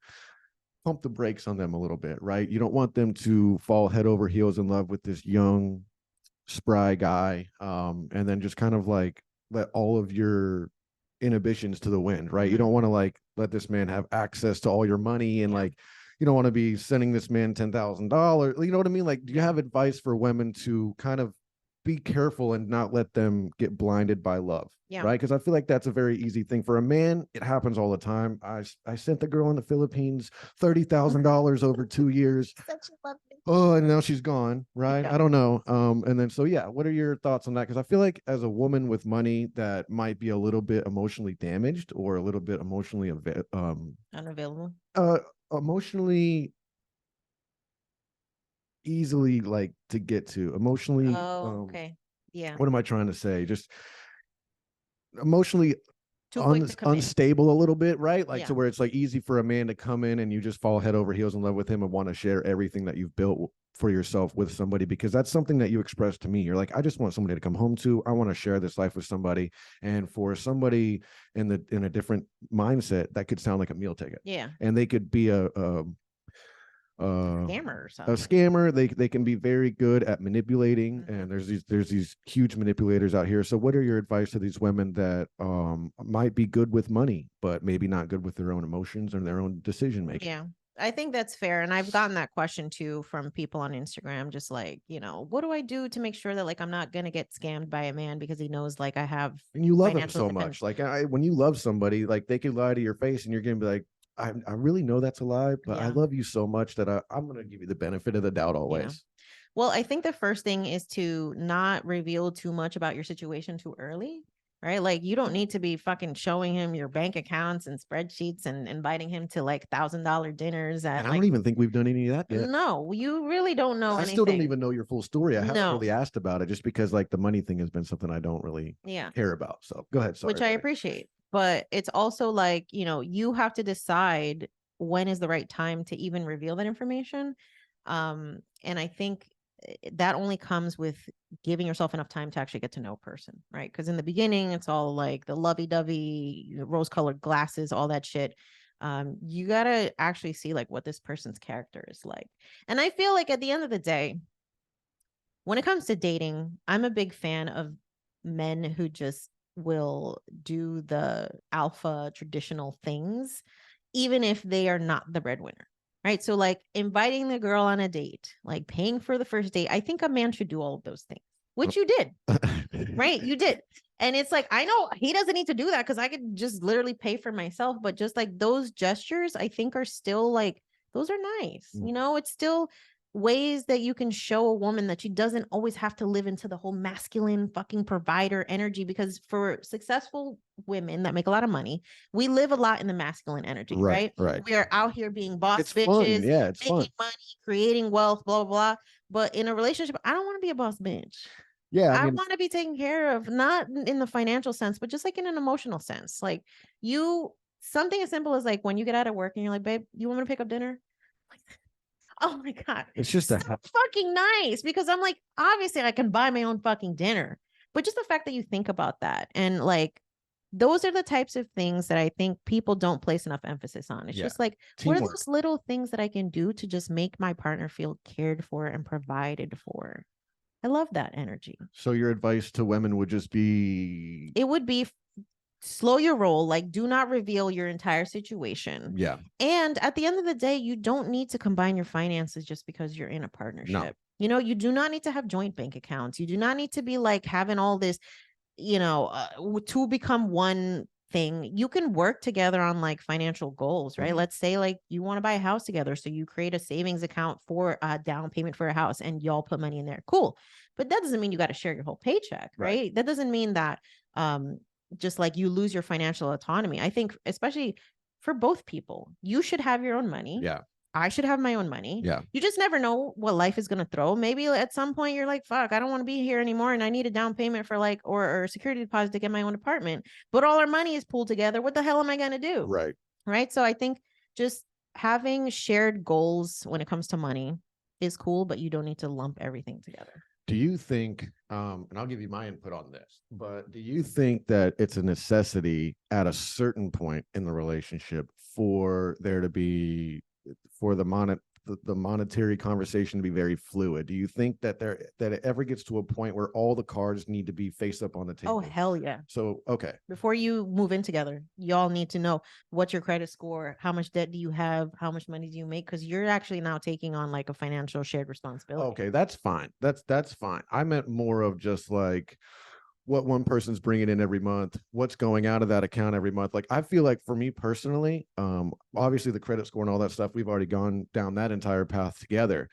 pump the brakes on them a little bit, right? You don't want them to fall head over heels in love with this young, spry guy, and then just kind of like let all of your inhibitions to the wind, right? You don't want to like let this man have access to all your money, and like you don't want to be sending this man $10,000. You know what I mean? Like, do you have advice for women to kind of be careful and not let them get blinded by love? Right? Because I feel like that's a very easy thing for a man. It happens all the time. I sent the girl in the Philippines $30,000 over 2 years. Such a lovely. Oh, and now she's gone, right? I don't know. And then what are your thoughts on that? Because I feel like as a woman with money that might be a little bit emotionally damaged or a little bit emotionally unavailable, emotionally easily like to get to, emotionally. Okay. Yeah. What am I trying to say? Just emotionally quick to unstable a little bit, right? Like, Yeah. to where it's like easy for a man to come in and you just fall head over heels in love with him and want to share everything that you've built for yourself with somebody, because that's something that you expressed to me. You're like, I just want somebody to come home to. I want to share this life with somebody. And for somebody in a different mindset, that could sound like a meal ticket. Yeah. And they could be a scammer or something. A scammer. They can be very good at manipulating, and there's these huge manipulators out here. So what are your advice to these women that might be good with money but maybe not good with their own emotions or their own decision making? Yeah, I think that's fair. And I've gotten that question too from people on Instagram, just like, what do I do to make sure that like I'm not gonna get scammed by a man because he knows like I have, and you love him so much. Like, when you love somebody, like they could lie to your face and you're gonna be like, I really know that's a lie, but I love you so much that I'm going to give you the benefit of the doubt always. Yeah. Well, I think the first thing is to not reveal too much about your situation too early. right? Like you don't need to be fucking showing him your bank accounts and spreadsheets and inviting him to like $1,000 dinners at And I like, don't even think we've done any of that yet. no, you really don't know I still don't anything. even know your full story. I haven't No. really asked about it just because like the money thing has been something I don't really Yeah. care about. So go ahead. Sorry. Which I appreciate. But it's also like, you have to decide when is the right time to even reveal that information. And I think that only comes with giving yourself enough time to actually get to know a person, right? Because in the beginning, it's all like the lovey-dovey, rose-colored glasses, all that shit. You gotta actually see like what this person's character is like. And I feel like at the end of the day, when it comes to dating, I'm a big fan of men who just will do the alpha traditional things, even if they are not the breadwinner. Right. So, like inviting the girl on a date, like paying for the first date. I think a man should do all of those things, which you did. Right. You did. And it's like, I know he doesn't need to do that because I could just literally pay for myself. But just like those gestures, I think are still like, those are nice. It's still ways that you can show a woman that she doesn't always have to live into the whole masculine fucking provider energy, because for successful women that make a lot of money, we live a lot in the masculine energy, right? We are out here being boss It's fun. bitches, Yeah, it's making fun. money, creating wealth, blah, blah, blah. But in a relationship, I don't want to be a boss bitch. Yeah, I want to be taken care of, not in the financial sense, but just like in an emotional sense. Like something as simple as like when you get out of work and you're like, babe, you want me to pick up dinner? Oh my God. it's just so fucking nice, because I'm like, obviously I can buy my own fucking dinner. But just the fact that you think about that, and like those are the types of things that I think people don't place enough emphasis on. It's just like, what are those little things that I can do to just make my partner feel cared for and provided for? I love that energy. So your advice to women would just be, It would be slow your roll, like do not reveal your entire situation. yeah. And at the end of the day, you don't need to combine your finances just because you're in a partnership. No. You do not need to have joint bank accounts. You do not need to be like having all this, to become one thing. You can work together on like financial goals, right? Let's say like you want to buy a house together, so you create a savings account for a down payment for a house and y'all put money in there. Cool. But that doesn't mean you got to share your whole paycheck, right? That doesn't mean that just like you lose your financial autonomy. I think especially for both people, you should have your own money. Yeah. I should have my own money. Yeah. You just never know what life is going to throw. Maybe at some point you're like, fuck, I don't want to be here anymore. And I need a down payment for like, or a security deposit to get my own apartment. But all our money is pooled together. What the hell am I going to do? Right. Right. So I think just having shared goals when it comes to money is cool, but you don't need to lump everything together. Do you think, and I'll give you my input on this, but do you think that it's a necessity at a certain point in the relationship for there to be, for the monetary conversation to be very fluid? Do you think that it ever gets to a point where all the cards need to be face up on the table? Oh, hell yeah. So, okay. Before you move in together, y'all need to know what's your credit score, how much debt do you have, how much money do you make? Because you're actually now taking on like a financial shared responsibility. Okay, that's fine. That's fine. I meant more of just like what one person's bringing in every month, what's going out of that account every month. Like, I feel like for me personally, obviously the credit score and all that stuff, we've already gone down that entire path together.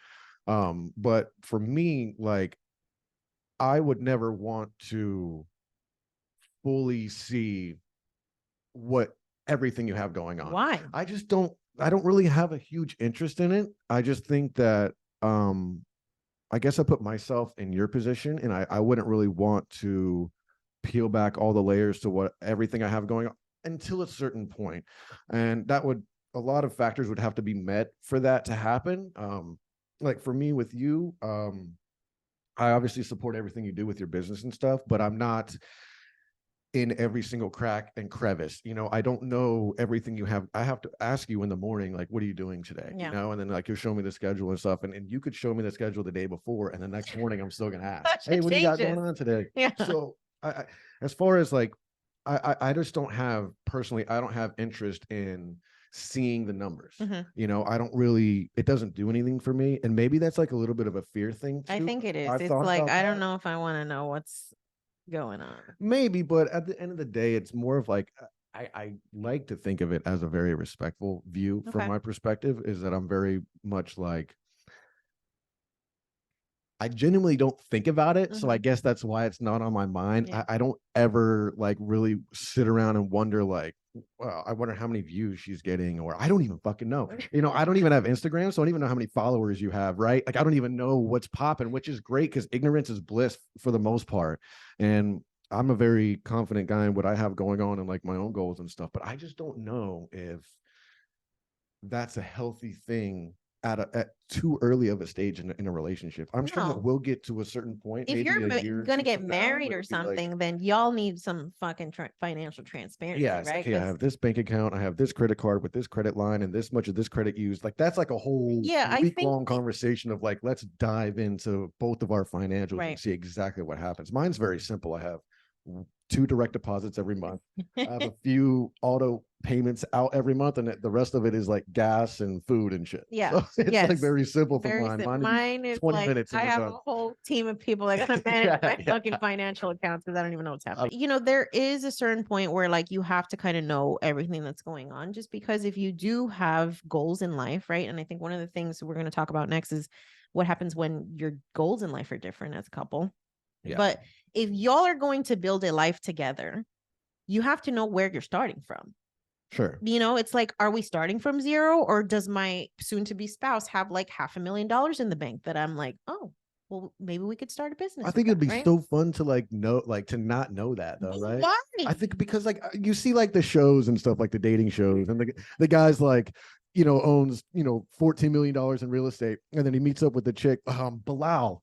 But for me, like, I would never want to fully see what everything you have going on. Why? I don't really have a huge interest in it. I just think that, I guess I put myself in your position, and I wouldn't really want to peel back all the layers to what everything I have going on until a certain point. And a lot of factors would have to be met for that to happen. Like for me with you, I obviously support everything you do with your business and stuff, but I'm not in every single crack and crevice. I don't know everything you have. I have to ask you in the morning, like, what are you doing today? Yeah. And then like you'll show me the schedule and stuff. And you could show me the schedule the day before, and the next morning I'm still gonna ask, hey, what do you got going on today? Yeah. So I as far as like, I just don't have interest in seeing the numbers. I don't really, it doesn't do anything for me. And maybe that's like a little bit of a fear thing too. I think it is. I've It's thought like, about I that. don't know if I want to know what's going on. Maybe, but at the end of the day, it's more of like, I like to think of it as a very respectful view from my perspective, is that I'm very much like, I genuinely don't think about it. So I Mhm. guess that's why it's not on my mind. Yeah. I don't ever like really sit around and wonder like, well, I wonder how many views she's getting, or I don't even fucking know. You know, I don't even have Instagram, so I don't even know how many followers you have, right? Like I don't even know what's popping, which is great because ignorance is bliss for the most part. And I'm a very confident guy in what I have going on and like my own goals and stuff, but I just don't know if that's a healthy thing at too early of a stage in a relationship. I'm sure that No. we'll get to a certain point, If maybe you're a year or gonna two get from now, married where or it'll be like, something, then y'all need some fucking financial transparency, yeah, it's like, right? hey, I have this bank account, I have this credit card with this credit line, and this much of this credit used. Like that's like a whole Yeah, I week think long conversation of like, let's dive into both of our financials and right. see exactly what happens. Mine's very simple. I have 2 direct deposits every month. I have a few auto payments out every month, and the rest of it is like gas and food and shit. Yeah. So it's like Yes. very simple for Very mine. simple. Mine would be Mine is 20 like minutes I and we're have a done. whole team of people that gotta manage Yeah, my yeah. fucking financial accounts because I don't even know what's happening. You know, there is a certain point where like you have to kind of know everything that's going on, just because if you do have goals in life, right? And I think one of the things we're going to talk about next is what happens when your goals in life are different as a couple. Yeah, But if y'all are going to build a life together, you have to know where you're starting from. sure. You know, it's like, are we starting from zero, or does my soon to be spouse have like $500,000 in the bank that I'm like, oh, well, maybe we could start a I business with think it'd that, be right? so fun to like know, like to not know that though, right? Why? I think because like you see like the shows and stuff, like the dating shows, and the guy's like, you know, owns, you know, $14 million in real estate, and then he meets up with the chick, Bilal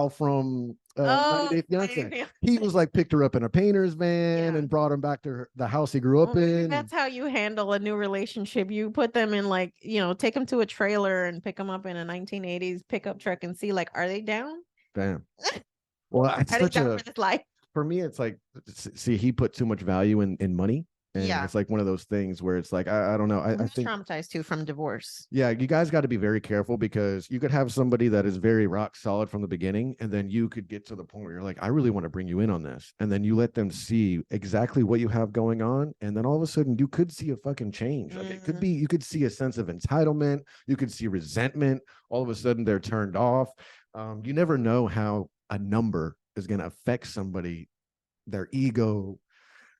from 90 Oh, Day Fiance. He was like picked her up in a painter's van yeah. and brought him back to the house he grew Well, up maybe in. that's how you handle a new relationship. You put them in like, you know, take them to a trailer and pick them up in a 1980s pickup truck and see like, are they down? Damn. Well, it's Are they such down a for this life? for me, it's like, see, he put too much value in money. And Yeah. it's like one of those things where it's like, I don't know. I Who's think, traumatized too from divorce? yeah, you guys got to be very careful because you could have somebody that is very rock solid from the beginning. And then you could get to the point where you're like, I really want to bring you in on this. And then you let them see exactly what you have going on. And then all of a sudden you could see a fucking change. Like it could be, you could see a sense of entitlement. You could see resentment. All of a sudden they're turned off. You never know how a number is going to affect somebody, their ego,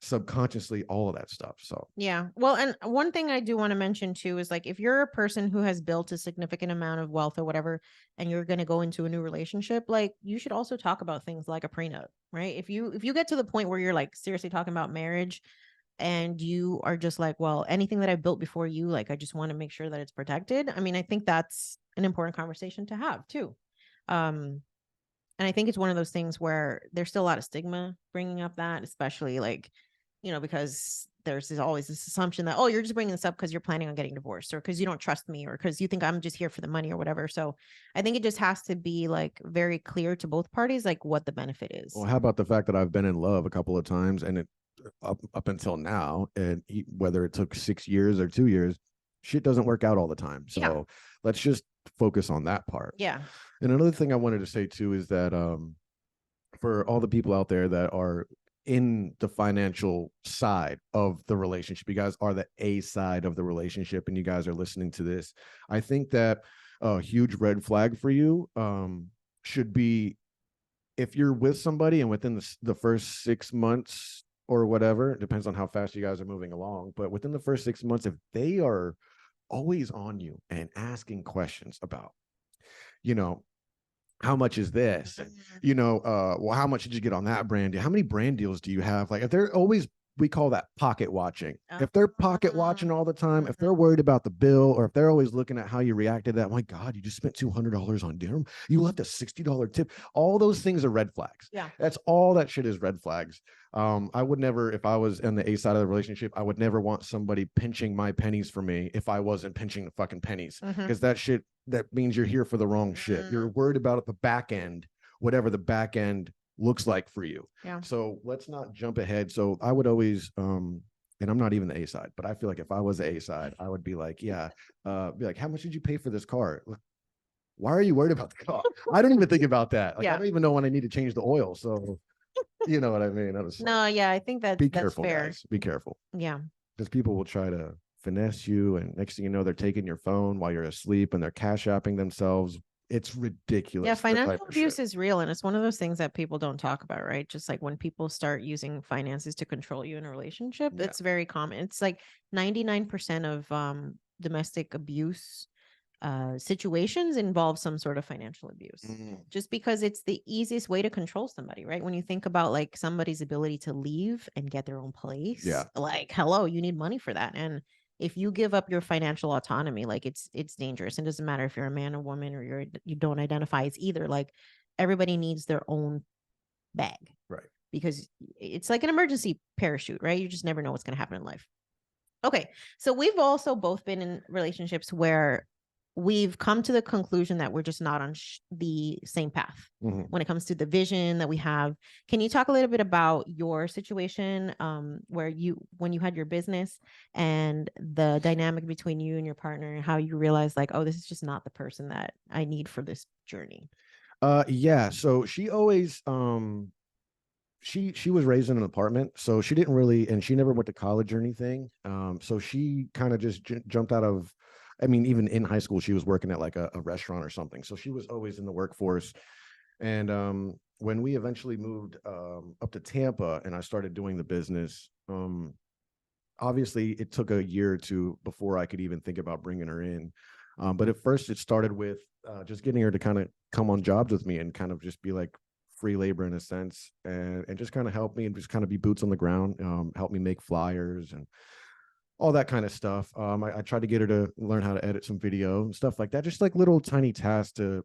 subconsciously, all of that stuff. So Yeah. Well, and one thing I do want to mention too is like if you're a person who has built a significant amount of wealth or whatever, and you're going to go into a new relationship, like you should also talk about things like a prenup, right? If you get to the point where you're like seriously talking about marriage and you are just like, well, anything that I built before you, like I just want to make sure that it's protected. I mean, I think that's an important conversation to have too. Um and I think it's one of those things where there's still a lot of stigma bringing up that, especially like, you know, because always this assumption that, oh, you're just bringing this up because you're planning on getting divorced or because you don't trust me or because you think I'm just here for the money or whatever. So I think it just has to be like very clear to both parties, like what the benefit is. well, how about the fact that I've been in love a couple of times and it up until now, and whether it took 6 years or 2 years, shit doesn't work out all the time. So Yeah. let's just focus on that part. Yeah. And another thing I wanted to say too is that for all the people out there that are in the financial side of the relationship, you guys are the A side of the relationship, and you guys are listening to this, I think that a huge red flag for you should be if you're with somebody and within the first 6 months or whatever, it depends on how fast you guys are moving along, but within the first 6 months, if they are always on you and asking questions about, you know, how much is this? And, you know, well, how much did you get on that brand deal? How many brand deals do you have? Like, if they're always, we call that pocket watching. If they're pocket watching all the time, if they're worried about the bill, or if they're always looking at how you reacted to that, my God, you just spent $200 on dinner. You left a $60 tip. All those things are red flags. Yeah. That's all that shit is red flags. I would never, if I was in the A side of the relationship, I would never want somebody pinching my pennies for me if I wasn't pinching the fucking pennies, because that shit, that means you're here for the wrong shit. You're worried about the back end, whatever the back end looks like for you. Yeah. So let's not jump ahead. So I would always, and I'm not even the A side, but I feel like if I was the A side, I would be like, yeah, be like, how much did you pay for this car? Why are you worried about the car? I don't even think about that. Like, Yeah. I don't even know when I need to change the oil. So you know what I mean? No, yeah, I think be that's careful, fair. guys. Be careful. Yeah. Because people will try to finesse you, and next thing you know, they're taking your phone while you're asleep and they're cash apping themselves It's ridiculous. Yeah, the type financial of shit. abuse is real, and it's one of those things that people don't talk about, right? Just like when people start using finances to control you in a relationship, Yeah. it's very common. It's like 99% of domestic abuse situations involve some sort of financial abuse, Mm, just because it's the easiest way to control somebody, right? When you think about like somebody's ability to leave and get their own place, yeah. like hello, you need money for that. And if you give up your financial autonomy, like it's dangerous. It doesn't matter if you're a man or woman or you don't identify as either. Like everybody needs their own bag, Right. because it's like an emergency parachute, right? You just never know what's going to happen in life. Okay. So we've also both been in relationships where we've come to the conclusion that we're just not on the same path Mhm. when it comes to the vision that we have. Can you talk a little bit about your situation, where when you had your business and the dynamic between you and your partner, and how you realized like, oh, this is just not the person that I need for this journey? Yeah. So she was raised in an apartment, so she didn't really, and she never went to college or anything. So she kind of just jumped out of, I mean, even in high school, she was working at like a restaurant or something. So she was always in the workforce. And when we eventually moved up to Tampa and I started doing the business, obviously it took a year or two before I could even think about bringing her in. But at first, it started with just getting her to kind of come on jobs with me and kind of just be like free labor in a sense, and just kind of help me and just kind of be boots on the ground, help me make flyers and all that kind of stuff. I tried to get her to learn how to edit some video and stuff like that, just like little tiny tasks to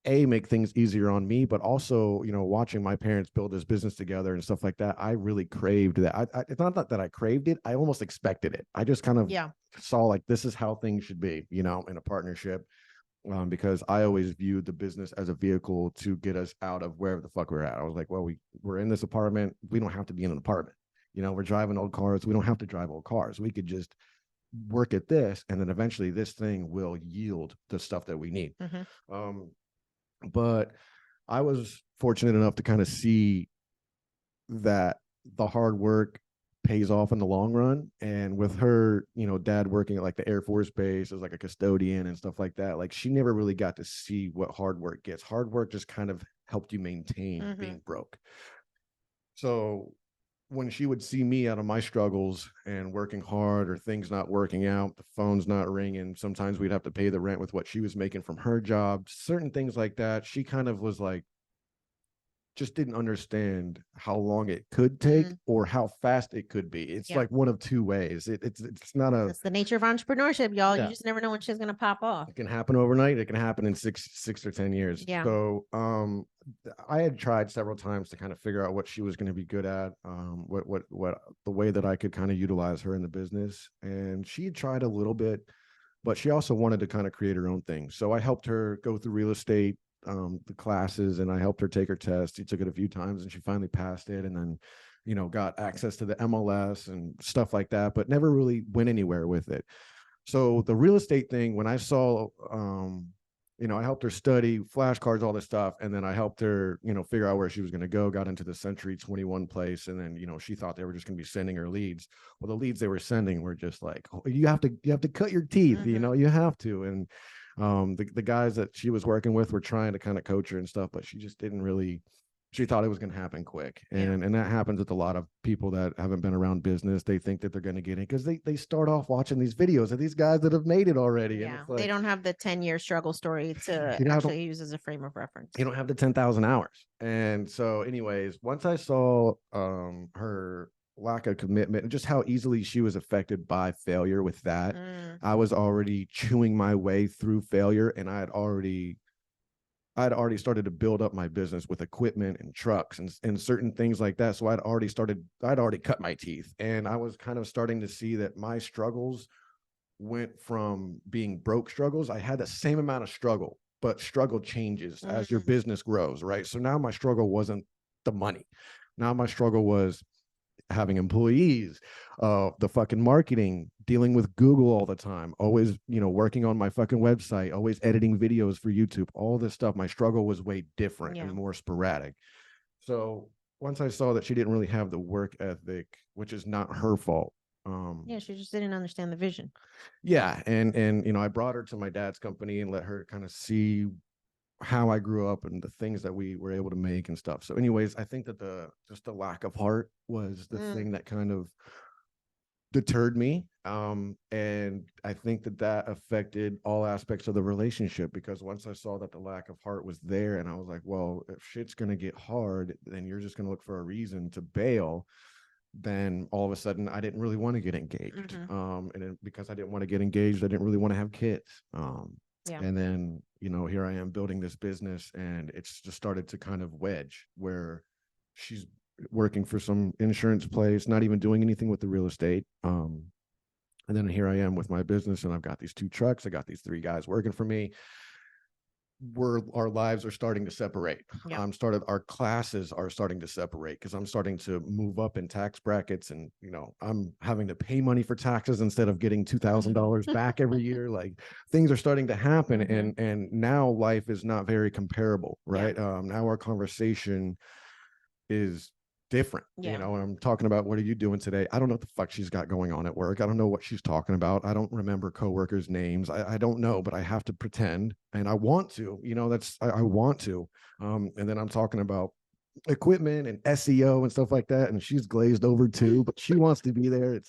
make things easier on me, but also, watching my parents build this business together and stuff like that, I really craved that. It's not that I craved it, I almost expected it. I just kind of Yeah. saw like this is how things should be, in a partnership. Because I always viewed the business as a vehicle to get us out of wherever the fuck we're at. I was like, well, we're in this apartment, we don't have to be in an apartment. We're driving old cars, we don't have to drive old cars, we could just work at this, and then eventually this thing will yield the stuff that we need. Mm-hmm. But I was fortunate enough to kind of see that the hard work pays off in the long run. And with her, dad working at like the Air Force Base as like a custodian and stuff like that, like she never really got to see what hard work gets. Hard work just kind of helped you maintain Mm-hmm. being broke. So when she would see me out of my struggles and working hard or things not working out, the phone's not ringing, sometimes we'd have to pay the rent with what she was making from her job, certain things like that, she kind of was like, just didn't understand how long it could take or how fast it could be. It's Yeah. like one of two ways. It's not a. That's the nature of entrepreneurship, y'all. Yeah. You just never know when shit's gonna pop off. It can happen overnight. It can happen in six or 10 years. Yeah. So I had tried several times to kind of figure out what she was going to be good at, what the way that I could kind of utilize her in the business. And she tried a little bit, but she also wanted to kind of create her own thing. So I helped her go through real estate, the classes, and I helped her take her test. She took it a few times and she finally passed it, and then, got access to the MLS and stuff like that, but never really went anywhere with it. So the real estate thing, when I saw, I helped her study flashcards, all this stuff, and then I helped her, figure out where she was going to go. Got into the Century 21 place, and then she thought they were just going to be sending her leads. Well, the leads they were sending were just like, oh, you have to cut your teeth, you have to. And the guys that she was working with were trying to kind of coach her and stuff, but she just didn't really. She thought it was going to happen quick. And that happens with a lot of people that haven't been around business. They think that they're going to get in because they start off watching these videos of these guys that have made it already. Yeah. And it's like, they don't have the 10-year struggle story to actually use as a frame of reference. You don't have the 10,000 hours. And so anyways, once I saw her lack of commitment and just how easily she was affected by failure with that, I was already chewing my way through failure, and I had already started to build up my business with equipment and trucks and certain things like that. So I'd already cut my teeth, and I was kind of starting to see that my struggles went from being broke struggles. I had the same amount of struggle, but struggle changes as your business grows, right? So now my struggle wasn't the money. Now my struggle was having employees, the fucking marketing, dealing with Google all the time, always, working on my fucking website, always editing videos for YouTube, all this stuff. My struggle was way different and more sporadic. So once I saw that she didn't really have the work ethic, which is not her fault. She just didn't understand the vision. Yeah. And I brought her to my dad's company and let her kind of see how I grew up and the things that we were able to make and stuff. So anyways, I think that just the lack of heart was the thing that kind of deterred me. And I think that affected all aspects of the relationship, because once I saw that the lack of heart was there, and I was like, well, if shit's going to get hard, then you're just going to look for a reason to bail. Then all of a sudden I didn't really want to get engaged. Because I didn't want to get engaged, I didn't really want to have kids. And then, here I am building this business, and it's just started to kind of wedge where she's working for some insurance place, not even doing anything with the real estate. And then here I am with my business, and I've got these 2 trucks. I got these 3 guys working for me. Our lives are starting to separate. Our classes are starting to separate, because I'm starting to move up in tax brackets, and I'm having to pay money for taxes instead of getting $2,000 back every year. Like, things are starting to happen, and now life is not very comparable, right? Now our conversation is different. And I'm talking about, what are you doing today? I don't know what the fuck she's got going on at work. I don't know what she's talking about. I don't remember coworkers' names. I don't know, but I have to pretend, and I want to, I want to. And then I'm talking about equipment and SEO and stuff like that, and she's glazed over too, but she wants to be there.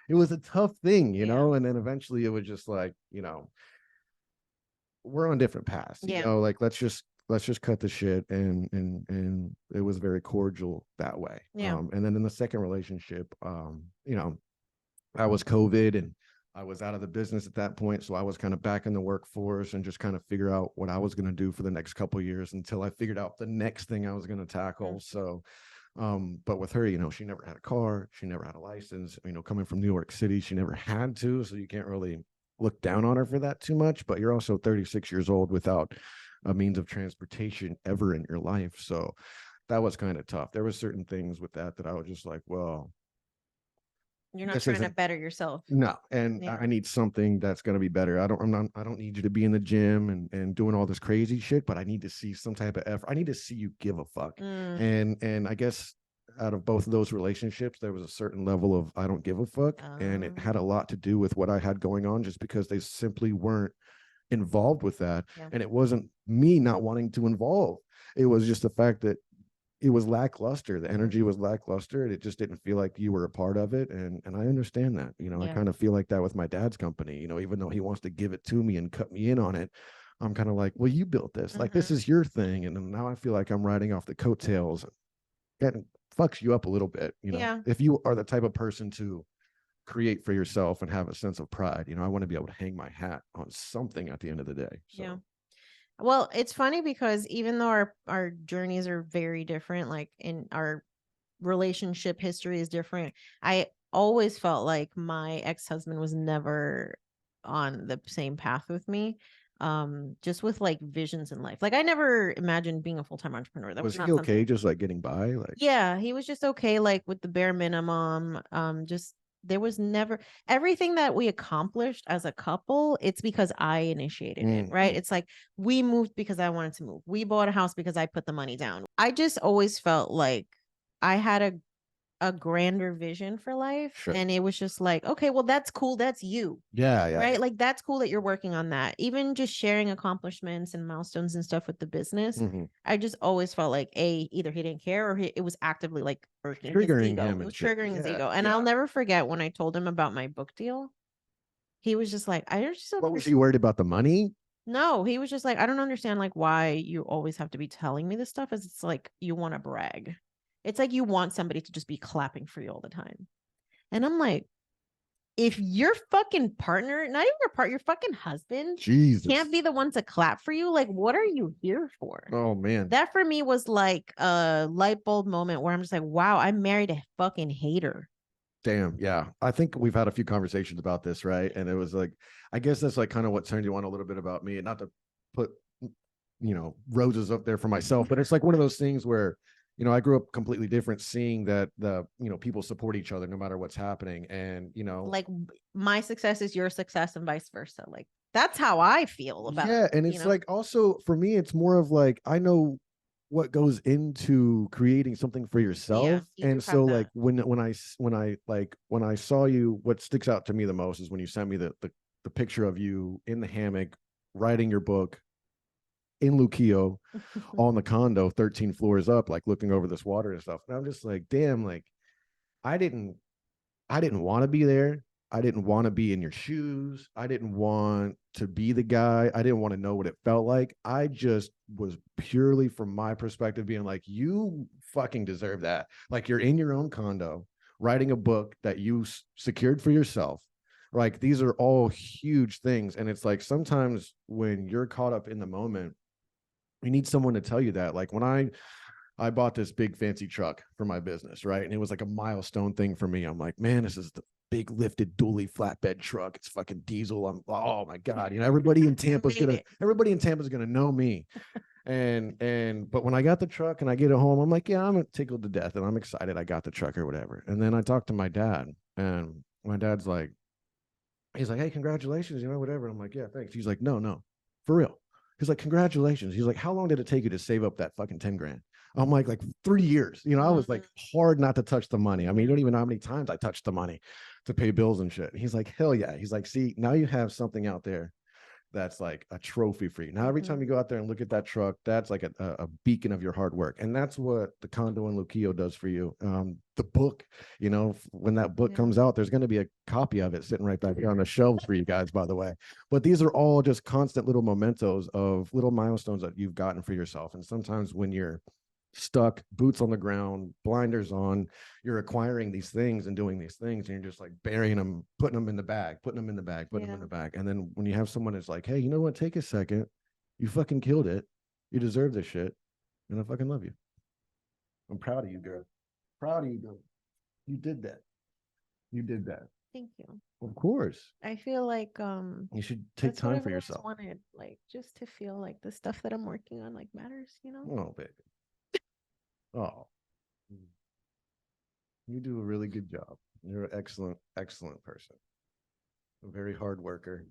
It was a tough thing, and then eventually it was just like, we're on different paths, like, let's just cut the shit. And it was very cordial that way. And then in the second relationship, I was COVID, and I was out of the business at that point. So I was kind of back in the workforce, and just kind of figure out what I was going to do for the next couple of years, until I figured out the next thing I was going to tackle. So, but with her, she never had a car. She never had a license, coming from New York City, she never had to. So you can't really look down on her for that too much, but you're also 36 years old without a means of transportation ever in your life. So that was kind of tough. There were certain things with that I was just like, well, you're not trying to better yourself. No. And I need something that's going to be better. I don't need you to be in the gym and doing all this crazy shit, but I need to see some type of effort. I need to see you give a fuck. And I guess out of both of those relationships, there was a certain level of, I don't give a fuck. And it had a lot to do with what I had going on, just because they simply weren't involved with that. And it wasn't me not wanting to involve. It was just the fact that it was lackluster. The energy was lackluster, and it just didn't feel like you were a part of it. And I understand that. I kind of feel like that with my dad's company. Even though he wants to give it to me and cut me in on it, I'm kind of like, well, you built this. Like, this is your thing. And then now I feel like I'm riding off the coattails. That fucks you up a little bit. If you are the type of person to create for yourself and have a sense of pride, I want to be able to hang my hat on something at the end of the day. So. Well, it's funny because even though our journeys are very different, like in our relationship history is different, I always felt like my ex-husband was never on the same path with me. Just with like visions in life. Like, I never imagined being a full-time entrepreneur. That was not he okay just like getting by? Like, yeah, he was just okay, like with the bare minimum. Just there was never everything that we accomplished as a couple, it's because I initiated it, right? It's like, we moved because I wanted to move. We bought a house because I put the money down. I just always felt like I had a grander vision for life. Sure. And it was just like, okay, well, that's cool. That's you. Yeah. Right. Like, that's cool that you're working on that. Even just sharing accomplishments and milestones and stuff with the business. I just always felt like either he didn't care, or it was actively like triggering him. It was triggering his ego. And I'll never forget when I told him about my book deal. He was just like, I just don't. What was he worried about, the money? No, he was just like, I don't understand like why you always have to be telling me this stuff. As it's like you want to brag. It's like you want somebody to just be clapping for you all the time. And I'm like, if your fucking partner, not even your partner, your fucking husband, can't be the one to clap for you, like, what are you here for? Oh, man. That for me was like a light bulb moment where I'm just like, wow, I married a fucking hater. Damn. Yeah. I think we've had a few conversations about this, right? And it was like, I guess that's like kind of what turned you on a little bit about me, and not to put, roses up there for myself, but it's like one of those things where, I grew up completely different, seeing that people support each other no matter what's happening. And, like, my success is your success and vice versa. Like, that's how I feel about it. Yeah. And it's like, also for me, it's more of like, I know what goes into creating something for yourself. And so like when I saw you, what sticks out to me the most is when you sent me the picture of you in the hammock writing your book, in Luquillo on the condo, 13 floors up, like looking over this water and stuff. And I'm just like, damn, like I didn't want to be there. I didn't want to be in your shoes. I didn't want to be the guy. I didn't want to know what it felt like. I just was purely from my perspective being like, you fucking deserve that. Like you're in your own condo writing a book that you secured for yourself. Like these are all huge things. And it's like sometimes when you're caught up in the moment, you need someone to tell you that. Like when I bought this big fancy truck for my business, right? And it was like a milestone thing for me. I'm like, man, this is the big lifted dually flatbed truck. It's fucking diesel. Oh my God. You know, everybody in Tampa's gonna know me. But when I got the truck and I get it home, I'm like, yeah, I'm tickled to death and I'm excited I got the truck or whatever. And then I talked to my dad and my dad's like, he's like, hey, congratulations, you know, whatever. I'm like, yeah, thanks. He's like, no, for real. He's like, congratulations. He's like, how long did it take you to save up that fucking 10 grand? I'm like 3 years. You know, I was like hard not to touch the money. I mean, you don't even know how many times I touched the money to pay bills and shit. He's like, hell yeah. He's like, see, now you have something out there that's like a trophy for you. Now, every time you go out there and look at that truck, that's like a beacon of your hard work. And that's what the condo in Luquillo does for you. The book, you know, when that book comes out, there's going to be a copy of it sitting right back here on the shelves for you guys, by the way. But these are all just constant little mementos of little milestones that you've gotten for yourself. And sometimes when you're stuck, boots on the ground, blinders on, you're acquiring these things and doing these things, and you're just like burying them, putting them in the bag, putting them in the bag. And then when you have someone that's like, hey, you know what, take a second, you fucking killed it, you deserve this shit, and I fucking love you. I'm proud of you, girl. Proud of you, girl. You did that. Thank you. Of course. I feel like you should take time for yourself. Wanted, like, just to feel like the stuff that I'm working on like matters, you know. Oh, baby. Oh, you do a really good job. You're an excellent person. A very hard worker,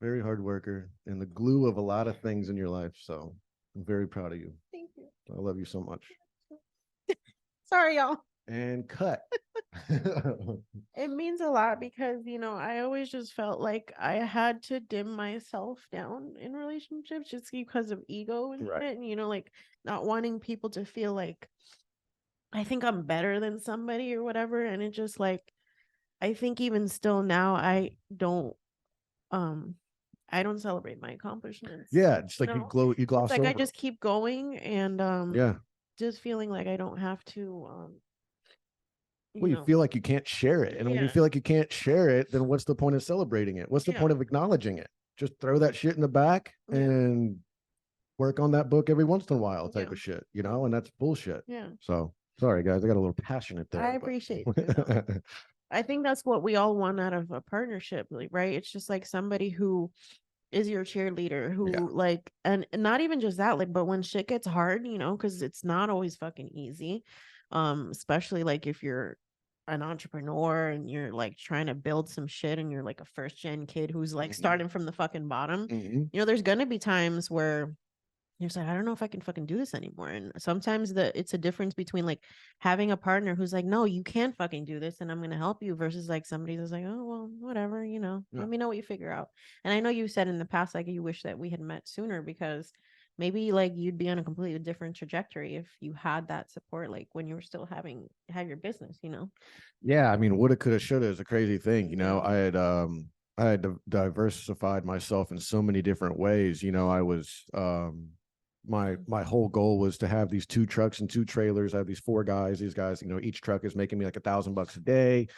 and the glue of a lot of things in your life. So I'm very proud of you. Thank you. I love you so much. Sorry, y'all. And cut. It means a lot because, you know, I always just felt like I had to dim myself down in relationships just because of ego and shit. And, you know, like not wanting people to feel like I think I'm better than somebody or whatever. And it just like, I think even still now, I don't celebrate my accomplishments. Yeah, it's like you gloss like over. I just keep going and just feeling like I don't have to you feel like you can't share it. And when you feel like you can't share it, then what's the point of celebrating it? What's the point of acknowledging it? Just throw that shit in the back and work on that book every once in a while type of shit, you know? And that's bullshit. Yeah. So sorry guys, I got a little passionate there. I appreciate it. I think that's what we all want out of a partnership, like, right? It's just like somebody who is your cheerleader, who like, and not even just that, like, but when shit gets hard, you know, because it's not always fucking easy. Especially like if you're an entrepreneur and you're like trying to build some shit and you're like a first gen kid who's like starting from the fucking bottom, you know, there's gonna be times where you're like, I don't know if I can fucking do this anymore. And sometimes it's a difference between like having a partner who's like, no, you can't fucking do this and I'm gonna help you, versus like somebody that's like, oh well, whatever, you know, let me know what you figure out. And I know you said in the past like you wish that we had met sooner because maybe like you'd be on a completely different trajectory if you had that support, like when you were still had your business, you know. Yeah, I mean, woulda, coulda, shoulda is a crazy thing, you know. I had diversified myself in so many different ways, you know. I was my whole goal was to have these 2 trucks and 2 trailers. I have these 4 guys. These guys, you know, each truck is making me like $1,000 a day,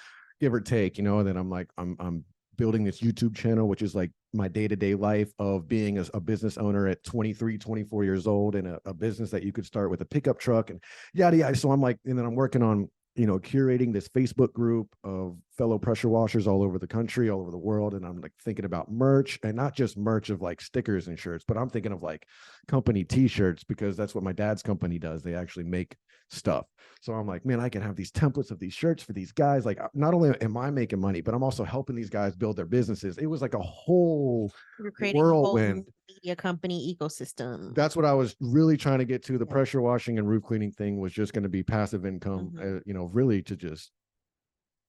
give or take, you know. And then I'm like, I'm building this YouTube channel, which is like my day-to-day life of being a business owner at 23, 24 years old, and a business that you could start with a pickup truck and yada yada. So I'm like, and then I'm working on, you know, curating this Facebook group of fellow pressure washers all over the country, all over the world. And I'm like thinking about merch, and not just merch of like stickers and shirts, but I'm thinking of like company t-shirts, because that's what my dad's company does. They actually make stuff. So I'm like, man, I can have these templates of these shirts for these guys. Like, not only am I making money, but I'm also helping these guys build their businesses. It was like a whole whirlwind media company ecosystem. That's what I was really trying to get to. The pressure washing and roof cleaning thing was just going to be passive income, you know, really to just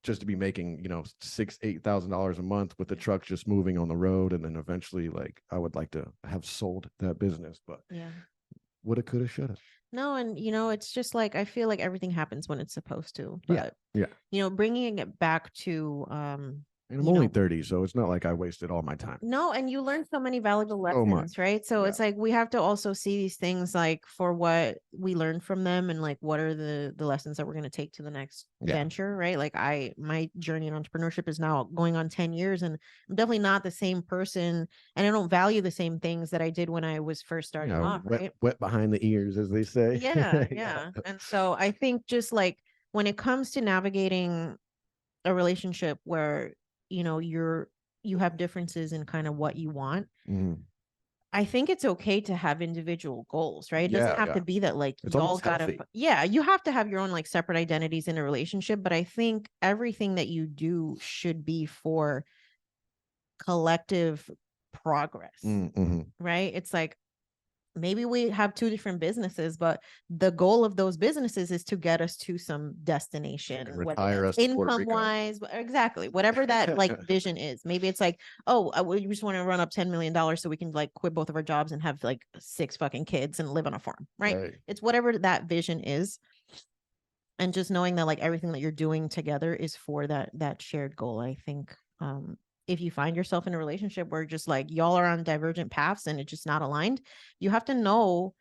just to be making, $6,000-8,000 a month with the trucks just moving on the road. And then eventually, like, I would like to have sold that business, but Yeah. woulda, coulda, shoulda. No, and it's just like I feel like everything happens when it's supposed to. Yeah. But Yeah. bringing it back to And I'm only 30, so it's not like I wasted all my time. no, and you learn so many valuable So much. lessons, right? So Yeah. it's like we have to also see these things like for what we learned from them and like what are the lessons that we're going to take to the next Yeah. venture, right? Like my journey in entrepreneurship is now going on 10 years and I'm definitely not the same person and I don't value the same things that I did when I was first starting off, right? Wet behind the ears, as they say. Yeah, yeah. And so I think just like when it comes to navigating a relationship where you have differences in kind of what you want. Mhm. I think it's okay to have individual goals, right? It doesn't have to be that like It's y'all almost gotta healthy. yeah, you have to have your own like separate identities in a relationship, but I think everything that you do should be for collective progress. Mhm. Right? It's like maybe we have two different businesses, but the goal of those businesses is to get us to some destination, And whether retire that's us to Puerto income Rico. wise, exactly, whatever that like vision is. Maybe it's like, oh, we just want to run up $10 million so we can like quit both of our jobs and have like 6 fucking kids and live on a farm, right? Right. It's whatever that vision is. And just knowing that like everything that you're doing together is for that shared goal. I think if you find yourself in a relationship where just like y'all are on divergent paths and it's just not aligned, you have to know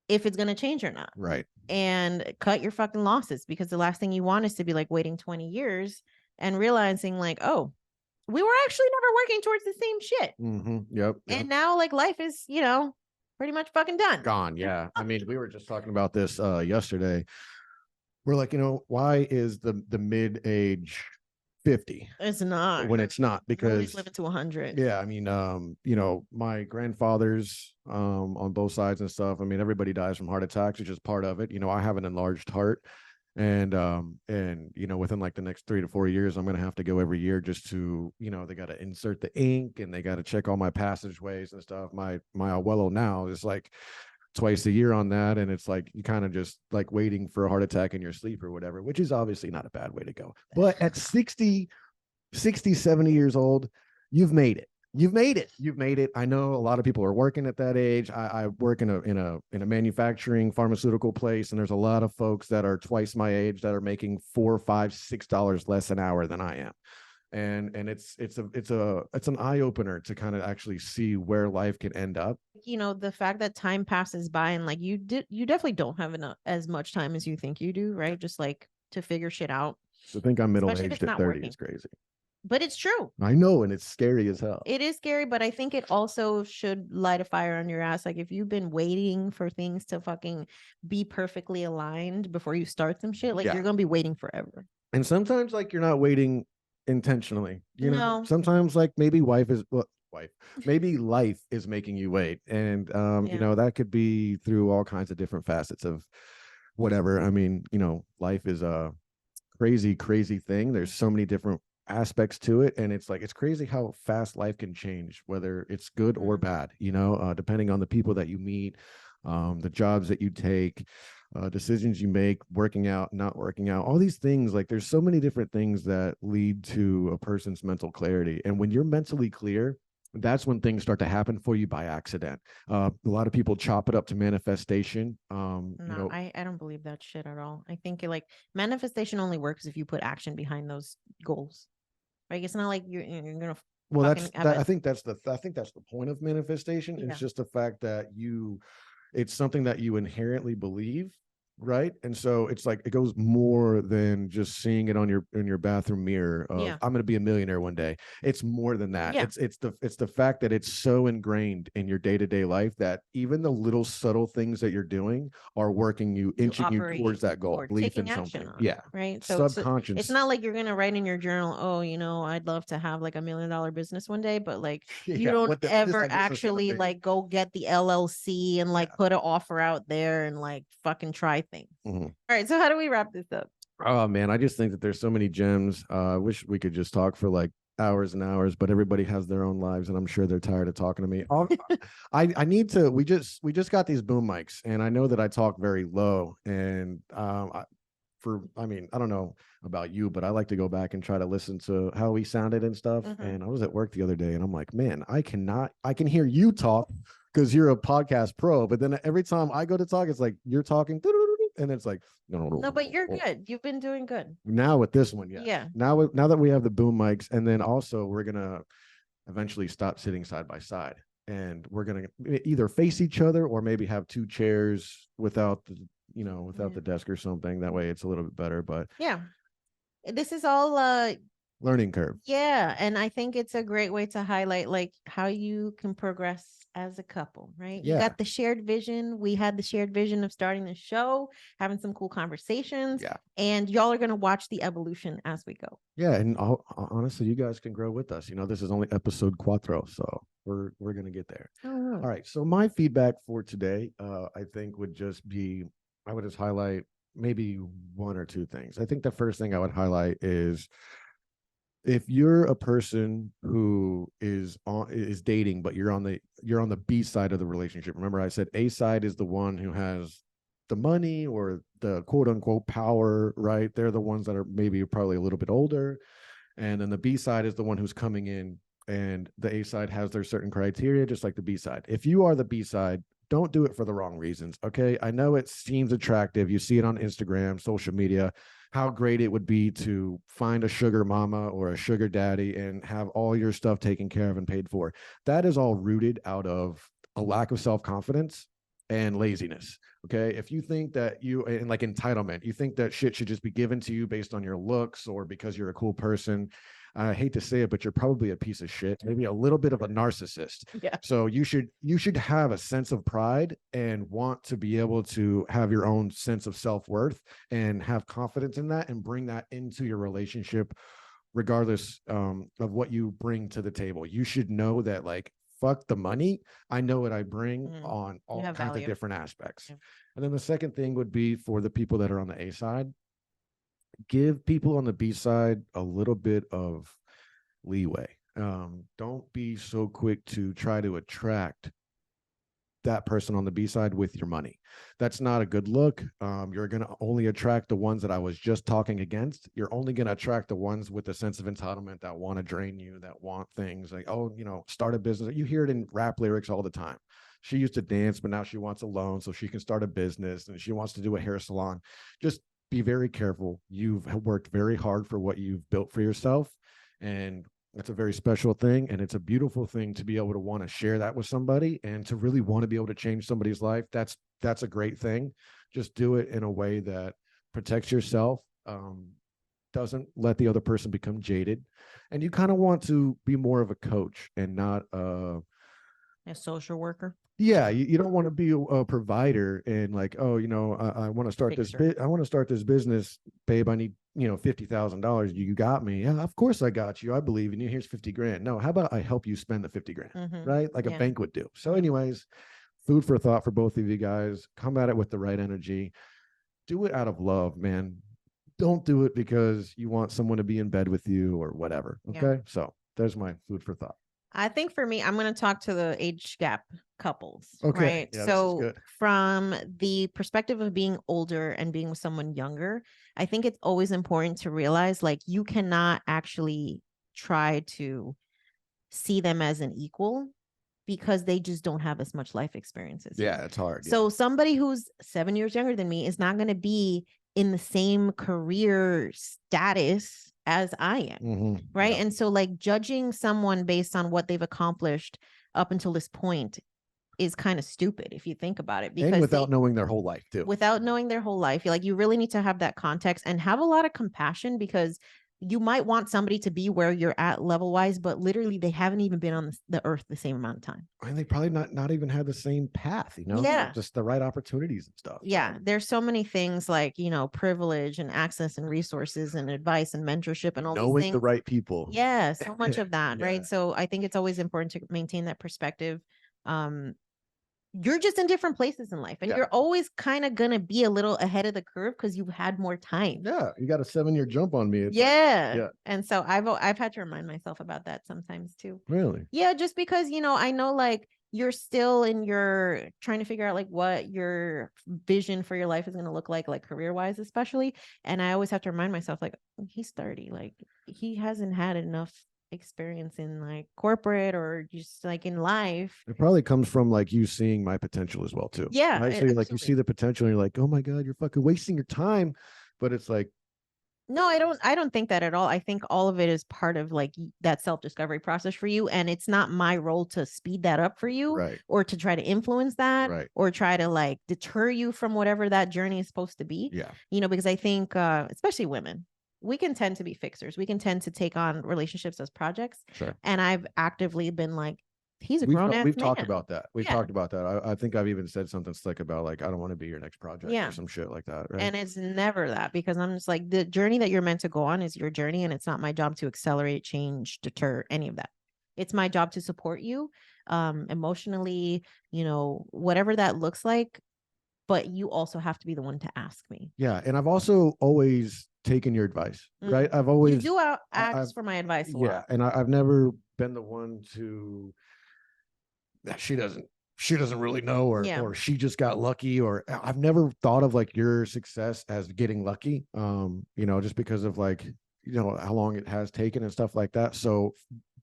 if it's going to change or not. Right. And cut your fucking losses because the last thing you want is to be like waiting 20 years and realizing like, oh, we were actually never working towards the same shit. Yep. And now like life is, pretty much fucking done. Gone. Yeah. I mean, we were just talking about this yesterday. We're like, why is the mid-age 50 It's not when it's not? nobody's Because living to 100. yeah, I mean, my grandfathers on both sides and stuff. I mean, everybody dies from heart attacks, which is part of it. I have an enlarged heart, and within like the next 3 to 4 years, I'm gonna have to go every year just to, they got to insert the ink and they got to check all my passageways and stuff. My abuelo now is like twice a year on that, and it's like you kind of just like waiting for a heart attack in your sleep or whatever, which is obviously not a bad way to go. But at 60, 70 years old, you've made it. You've made it. You've made it. I know a lot of people are working at that age. I work in a manufacturing pharmaceutical place, and there's a lot of folks that are twice my age that are making $4, $5, $6 less an hour than I am. And it's an eye opener to kind of actually see where life can end up. The fact that time passes by and like you definitely don't have enough as much time as you think you do, right? Just like to figure shit out. To think I'm middle Especially if aged it's at not 30 working. is crazy. But it's true. I know, and it's scary as hell. It is scary, but I think it also should light a fire on your ass. Like if you've been waiting for things to fucking be perfectly aligned before you start some shit, like Yeah. you're gonna be waiting forever. And sometimes like you're not waiting intentionally. No. Sometimes like maybe maybe life is making you wait. And Yeah. that could be through all kinds of different facets of whatever. I mean, life is a crazy, crazy thing. There's so many different aspects to it, and it's like it's crazy how fast life can change, whether it's good or bad, depending on the people that you meet, the jobs that you take, decisions you make, working out, not working out, all these things. Like there's so many different things that lead to a person's mental clarity, and when you're mentally clear, that's when things start to happen for you by accident. A lot of people chop it up to manifestation. No, I don't believe that shit at all. I think like manifestation only works if you put action behind those goals. Like it's not like you're gonna well, I think that's the point of manifestation. Yeah. It's just the fact that it's something that you inherently believe, right? And so it's like it goes more than just seeing it on your bathroom mirror of Yeah. I'm going to be a millionaire one day. It's more than that. Yeah. It's the fact that it's so ingrained in your day-to-day life that even the little subtle things that you're doing are working you, inching you towards that goal, belief in something. Yeah. Right. So Subconscious. it's not like you're gonna write in your journal, oh, I'd love to have like $1 million business one day, but like you don't ever actually like go get the LLC and like put an offer out there and like fucking try things. All right. So how do we wrap this up? Oh man, I just think that there's so many gems. I wish we could just talk for like hours and hours, but everybody has their own lives, and I'm sure they're tired of talking to me. I need to. We just got these boom mics, and I know that I talk very low, and I mean, I don't know about you, but I like to go back and try to listen to how he sounded and stuff. And I was at work the other day and I'm like, man, I can hear you talk because you're a podcast pro. But then every time I go to talk, it's like you're talking and it's like, No, but you're good. You've been doing good. Now with this one, yes. Yeah. Now that we have the boom mics, and then also we're gonna eventually stop sitting side by side, and we're gonna either face each other or maybe have two chairs without the the desk or something. That way it's a little bit better. But yeah, this is all learning curve. Yeah, and I think it's a great way to highlight like how you can progress as a couple, right? You got the shared vision. We had the shared vision of starting the show, having some cool conversations. Yeah. And y'all are going to watch the evolution as we go. Yeah, and honestly, you guys can grow with us. This is only episode 4, so we're going to get there. All right. So my feedback for today, I think would just be, I would just highlight maybe one or two things. I think the first thing I would highlight is, if you're a person who is dating, but you're on the B side of the relationship. Remember, I said A side is the one who has the money or the quote unquote power, right? They're the ones that are maybe probably a little bit older. And then the B side is the one who's coming in, and the A side has their certain criteria, just like the B side. If you are the B side, don't do it for the wrong reasons. Okay. I know it seems attractive. You see it on Instagram, social media, how great it would be to find a sugar mama or a sugar daddy and have all your stuff taken care of and paid for. That is all rooted out of a lack of self-confidence and laziness. Okay. If you think that and like entitlement, you think that shit should just be given to you based on your looks or because you're a cool person, I hate to say it, but you're probably a piece of shit, maybe a little bit of a narcissist. Yeah. So you should have a sense of pride and want to be able to have your own sense of self-worth and have confidence in that and bring that into your relationship, regardless of what you bring to the table. You should know that, like, fuck the money. I know what I bring on all kinds of different aspects. Yeah. And then the second thing would be for the people that are on the A side, give people on the B side a little bit of leeway. Don't be so quick to try to attract that person on the B side with your money. That's not a good look. You're going to only attract the ones that I was just talking against. You're only going to attract the ones with a sense of entitlement that want to drain you, that want things like, oh, start a business. You hear it in rap lyrics all the time. She used to dance, but now she wants a loan so she can start a business, and she wants to do a hair salon. Just be very careful. You've worked very hard for what you've built for yourself, and that's a very special thing, and it's a beautiful thing to be able to want to share that with somebody and to really want to be able to change somebody's life. That's a great thing. Just do it in a way that protects yourself, doesn't let the other person become jaded, and you kind of want to be more of a coach and not a social worker. Yeah, you don't want to be a provider and like, oh, I want to start this business, babe. I need $50,000. You got me. Yeah, of course I got you. I believe in you. Here's 50 grand. No, how about I help you spend the 50 grand, right? Like a bank would do. So, anyways, food for thought for both of you guys. Come at it with the right energy. Do it out of love, man. Don't do it because you want someone to be in bed with you or whatever. Okay, so there's my food for thought. I think for me, I'm going to talk to the age gap couples. Okay. Right. Yeah, so from the perspective of being older and being with someone younger, I think it's always important to realize like you cannot actually try to see them as an equal because they just don't have as much life experiences. Yeah, it's hard. So somebody who's 7 years younger than me is not going to be in the same career status as I am. Right. Yeah. And so like judging someone based on what they've accomplished up until this point is kind of stupid if you think about it, because without knowing their whole life too. Without knowing their whole life, like you really need to have that context and have a lot of compassion, because you might want somebody to be where you're at level wise, but literally they haven't even been on the earth the same amount of time. And they probably not even had the same path, Yeah. Just the right opportunities and stuff. Yeah. There's so many things like, privilege and access and resources and advice and mentorship and all these things. The right people. Yeah. So much of that. Right. So I think it's always important to maintain that perspective. You're just in different places in life, and you're always kind of going to be a little ahead of the curve because you've had more time. Yeah. You got a 7-year jump on me. Yeah. And so I've had to remind myself about that sometimes too. Really? Yeah. Just because, I know like you're still in your trying to figure out like what your vision for your life is going to look like career wise, especially. And I always have to remind myself, like, he's 30, like he hasn't had enough experience in like corporate or just like in life. It probably comes from like you seeing my potential as well too. Yeah, Right. So you're like, you see absolutely. the potential and you're like, oh my God, you're fucking wasting your time. But it's like, No, I don't think that at all. I think all of it is part of like that self-discovery process for you. And it's not my role to speed that up for you right, or to try to influence that right. or try to like deter you from whatever that journey is supposed to be. Yeah. Because I think especially women, we can tend to be fixers. We can tend to take on relationships as projects. Sure. And I've actively been like, he's a We've grown ass we've talked man. about that. We've Yeah. talked about that. I think I've even said something slick about like, I don't want to be your next project or Yeah. some shit like that. Right. And it's never that, because I'm just like, the journey that you're meant to go on is your journey. And it's not my job to accelerate, change, deter, any of that. It's my job to support you emotionally, whatever that looks like. But you also have to be the one to ask me. Yeah. And I've also always taken your advice, right? I've You always, do I've, ask for my advice a yeah. lot. And I've never been the one to, she doesn't really know, Yeah. or she just got lucky, or I've never thought of like your success as getting lucky, just because of like, how long it has taken and stuff like that. So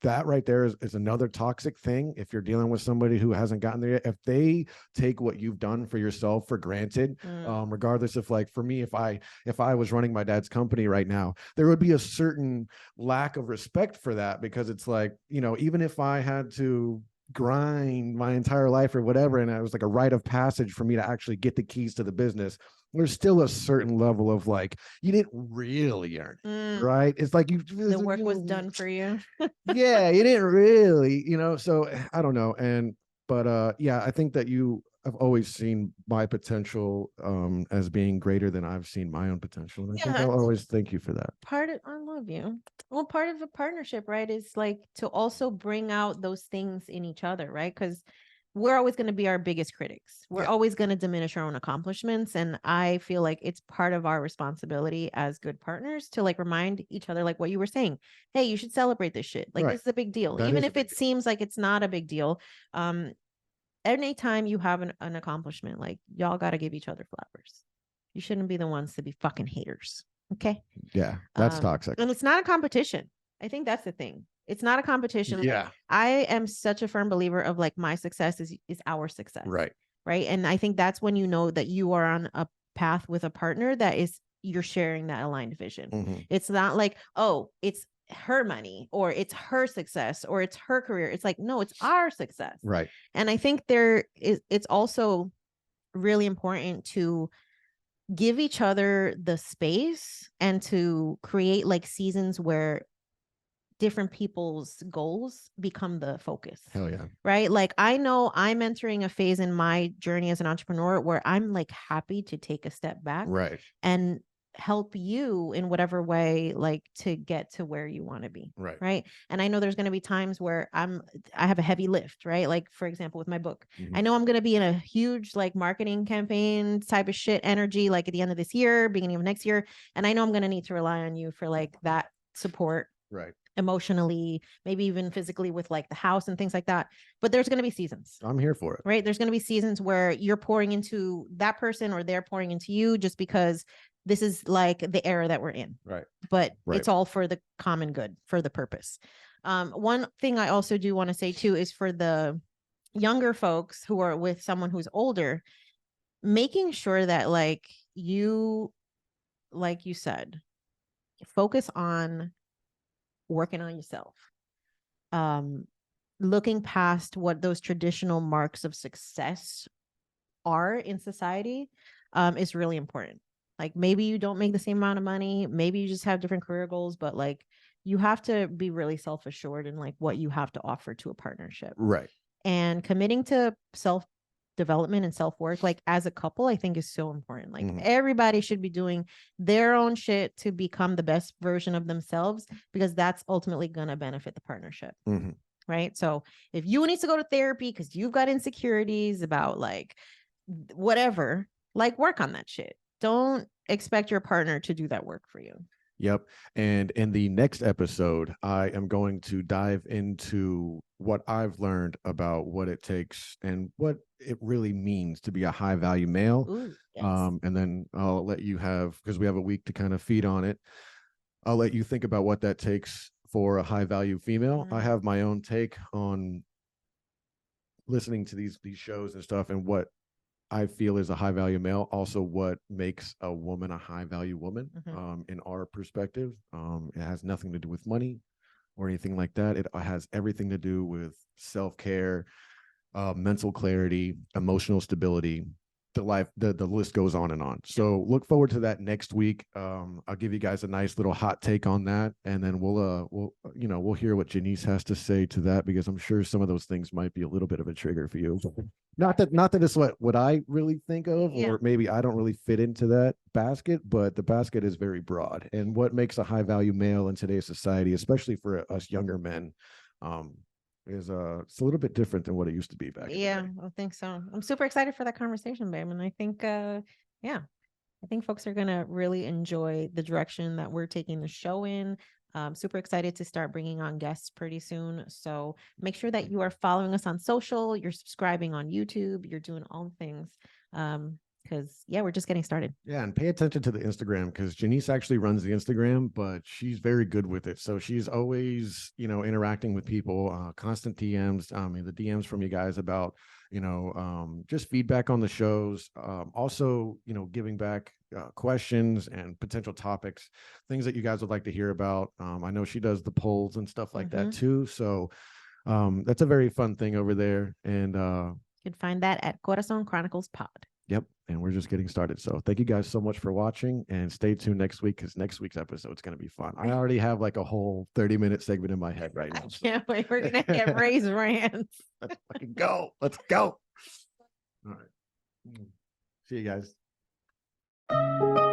that right there is another toxic thing. If you're dealing with somebody who hasn't gotten there yet, if they take what you've done for yourself for granted, regardless of like, for me, if I was running my dad's company right now, there would be a certain lack of respect for that, because it's like, even if I had to grind my entire life or whatever, and it was like a rite of passage for me to actually get the keys to the business, there's still a certain level of like, you didn't really earn it, right? It's like the work was done for you. yeah, you didn't really, so I don't know. But yeah, I think that you have always seen my potential as being greater than I've seen my own potential, and I think I'll always thank you for that. I love you. Well, part of a partnership, right, is like to also bring out those things in each other, right? Because we're always going to be our biggest critics. We're always going to diminish our own accomplishments. And I feel like it's part of our responsibility as good partners to like remind each other, like what you were saying. Hey, you should celebrate this shit. Like, this is a big deal. That Even is a if big it deal. seems like it's not a big deal. Anytime you have an accomplishment, like y'all got to give each other flowers. You shouldn't be the ones to be fucking haters. Okay. Yeah, that's toxic. And it's not a competition. I think that's the thing. It's not a competition. Like, Yeah. I am such a firm believer of like my success is our success. Right. Right. And I think that's when you know that you are on a path with a partner that is you're sharing that aligned vision. It's not like, oh, it's her money or it's her success or it's her career. It's like, no, it's our success. Right. And I think it's also really important to give each other the space and to create like seasons where different people's goals become the focus. Hell yeah. Right? Like, I know I'm entering a phase in my journey as an entrepreneur where I'm like happy to take a step back. Right. And help you in whatever way, like to get to where you want to be. Right. Right. And I know there's going to be times where I have a heavy lift, right? Like, for example, with my book, I know I'm going to be in a huge like marketing campaign type of shit energy, like at the end of this year, beginning of next year. And I know I'm going to need to rely on you for like that support. Right. Emotionally, maybe even physically with like the house and things like that. But there's going to be seasons. I'm here for it. Right. There's going to be seasons where you're pouring into that person or they're pouring into you just because this is like the era that we're in. Right. But it's all for the common good, for the purpose. One thing I also do want to say too is for the younger folks who are with someone who's older, making sure that like you said, focus on working on yourself. Looking past what those traditional marks of success are in society is really important. Like, maybe you don't make the same amount of money, maybe you just have different career goals, but like you have to be really self-assured in like what you have to offer to a partnership. Right. And committing to self-development and self-work, like as a couple, I think is so important. Like everybody should be doing their own shit to become the best version of themselves, because that's ultimately going to benefit the partnership. Right. So if you need to go to therapy because you've got insecurities about like whatever, like work on that shit. Don't expect your partner to do that work for you. Yep. And in the next episode, I am going to dive into what I've learned about what it takes and what it really means to be a high value male. Ooh, yes. And then I'll let you have, because we have a week to kind of feed on it. I'll let you think about what that takes for a high value female. I Mhm. have my own take on listening to these shows and stuff and what I feel is a high value male. Also, what makes a woman a high value woman Mhm. in our perspective. It has nothing to do with money or anything like that. It has everything to do with self care, mental clarity, emotional stability. The list goes on and on. So look forward to that next week. I'll give you guys a nice little hot take on that, and then we'll hear what Jannese has to say to that, because I'm sure some of those things might be a little bit of a trigger for you. Not that it's what I really think of, Yeah. or maybe I don't really fit into that basket, but the basket is very broad. And what makes a high value male in today's society, especially for us younger men, um, is it's a little bit different than what it used to be back in the Yeah, day. I think so. I'm super excited for that conversation, babe. And I think yeah, I think folks are gonna really enjoy the direction that we're taking the show in. Super excited to start bringing on guests pretty soon. So make sure that you are following us on social, you're subscribing on YouTube, you're doing all the things. Because yeah, we're just getting started. Yeah, and pay attention to the Instagram, because Jannese actually runs the Instagram, but she's very good with it. So she's always, interacting with people, constant DMs. I mean, the DMs from you guys about, just feedback on the shows. Also, giving back questions and potential topics, things that you guys would like to hear about. I know she does the polls and stuff like that too. So that's a very fun thing over there. And You can find that at Corazon Chronicles Pod. yep. And we're just getting started. So thank you guys so much for watching, and stay tuned next week, because next week's episode is going to be fun. I already have like a whole 30-minute segment in my head right now. I can't wait. We're going to get Ray's rants. Let's fucking go. Let's go. All right. See you guys.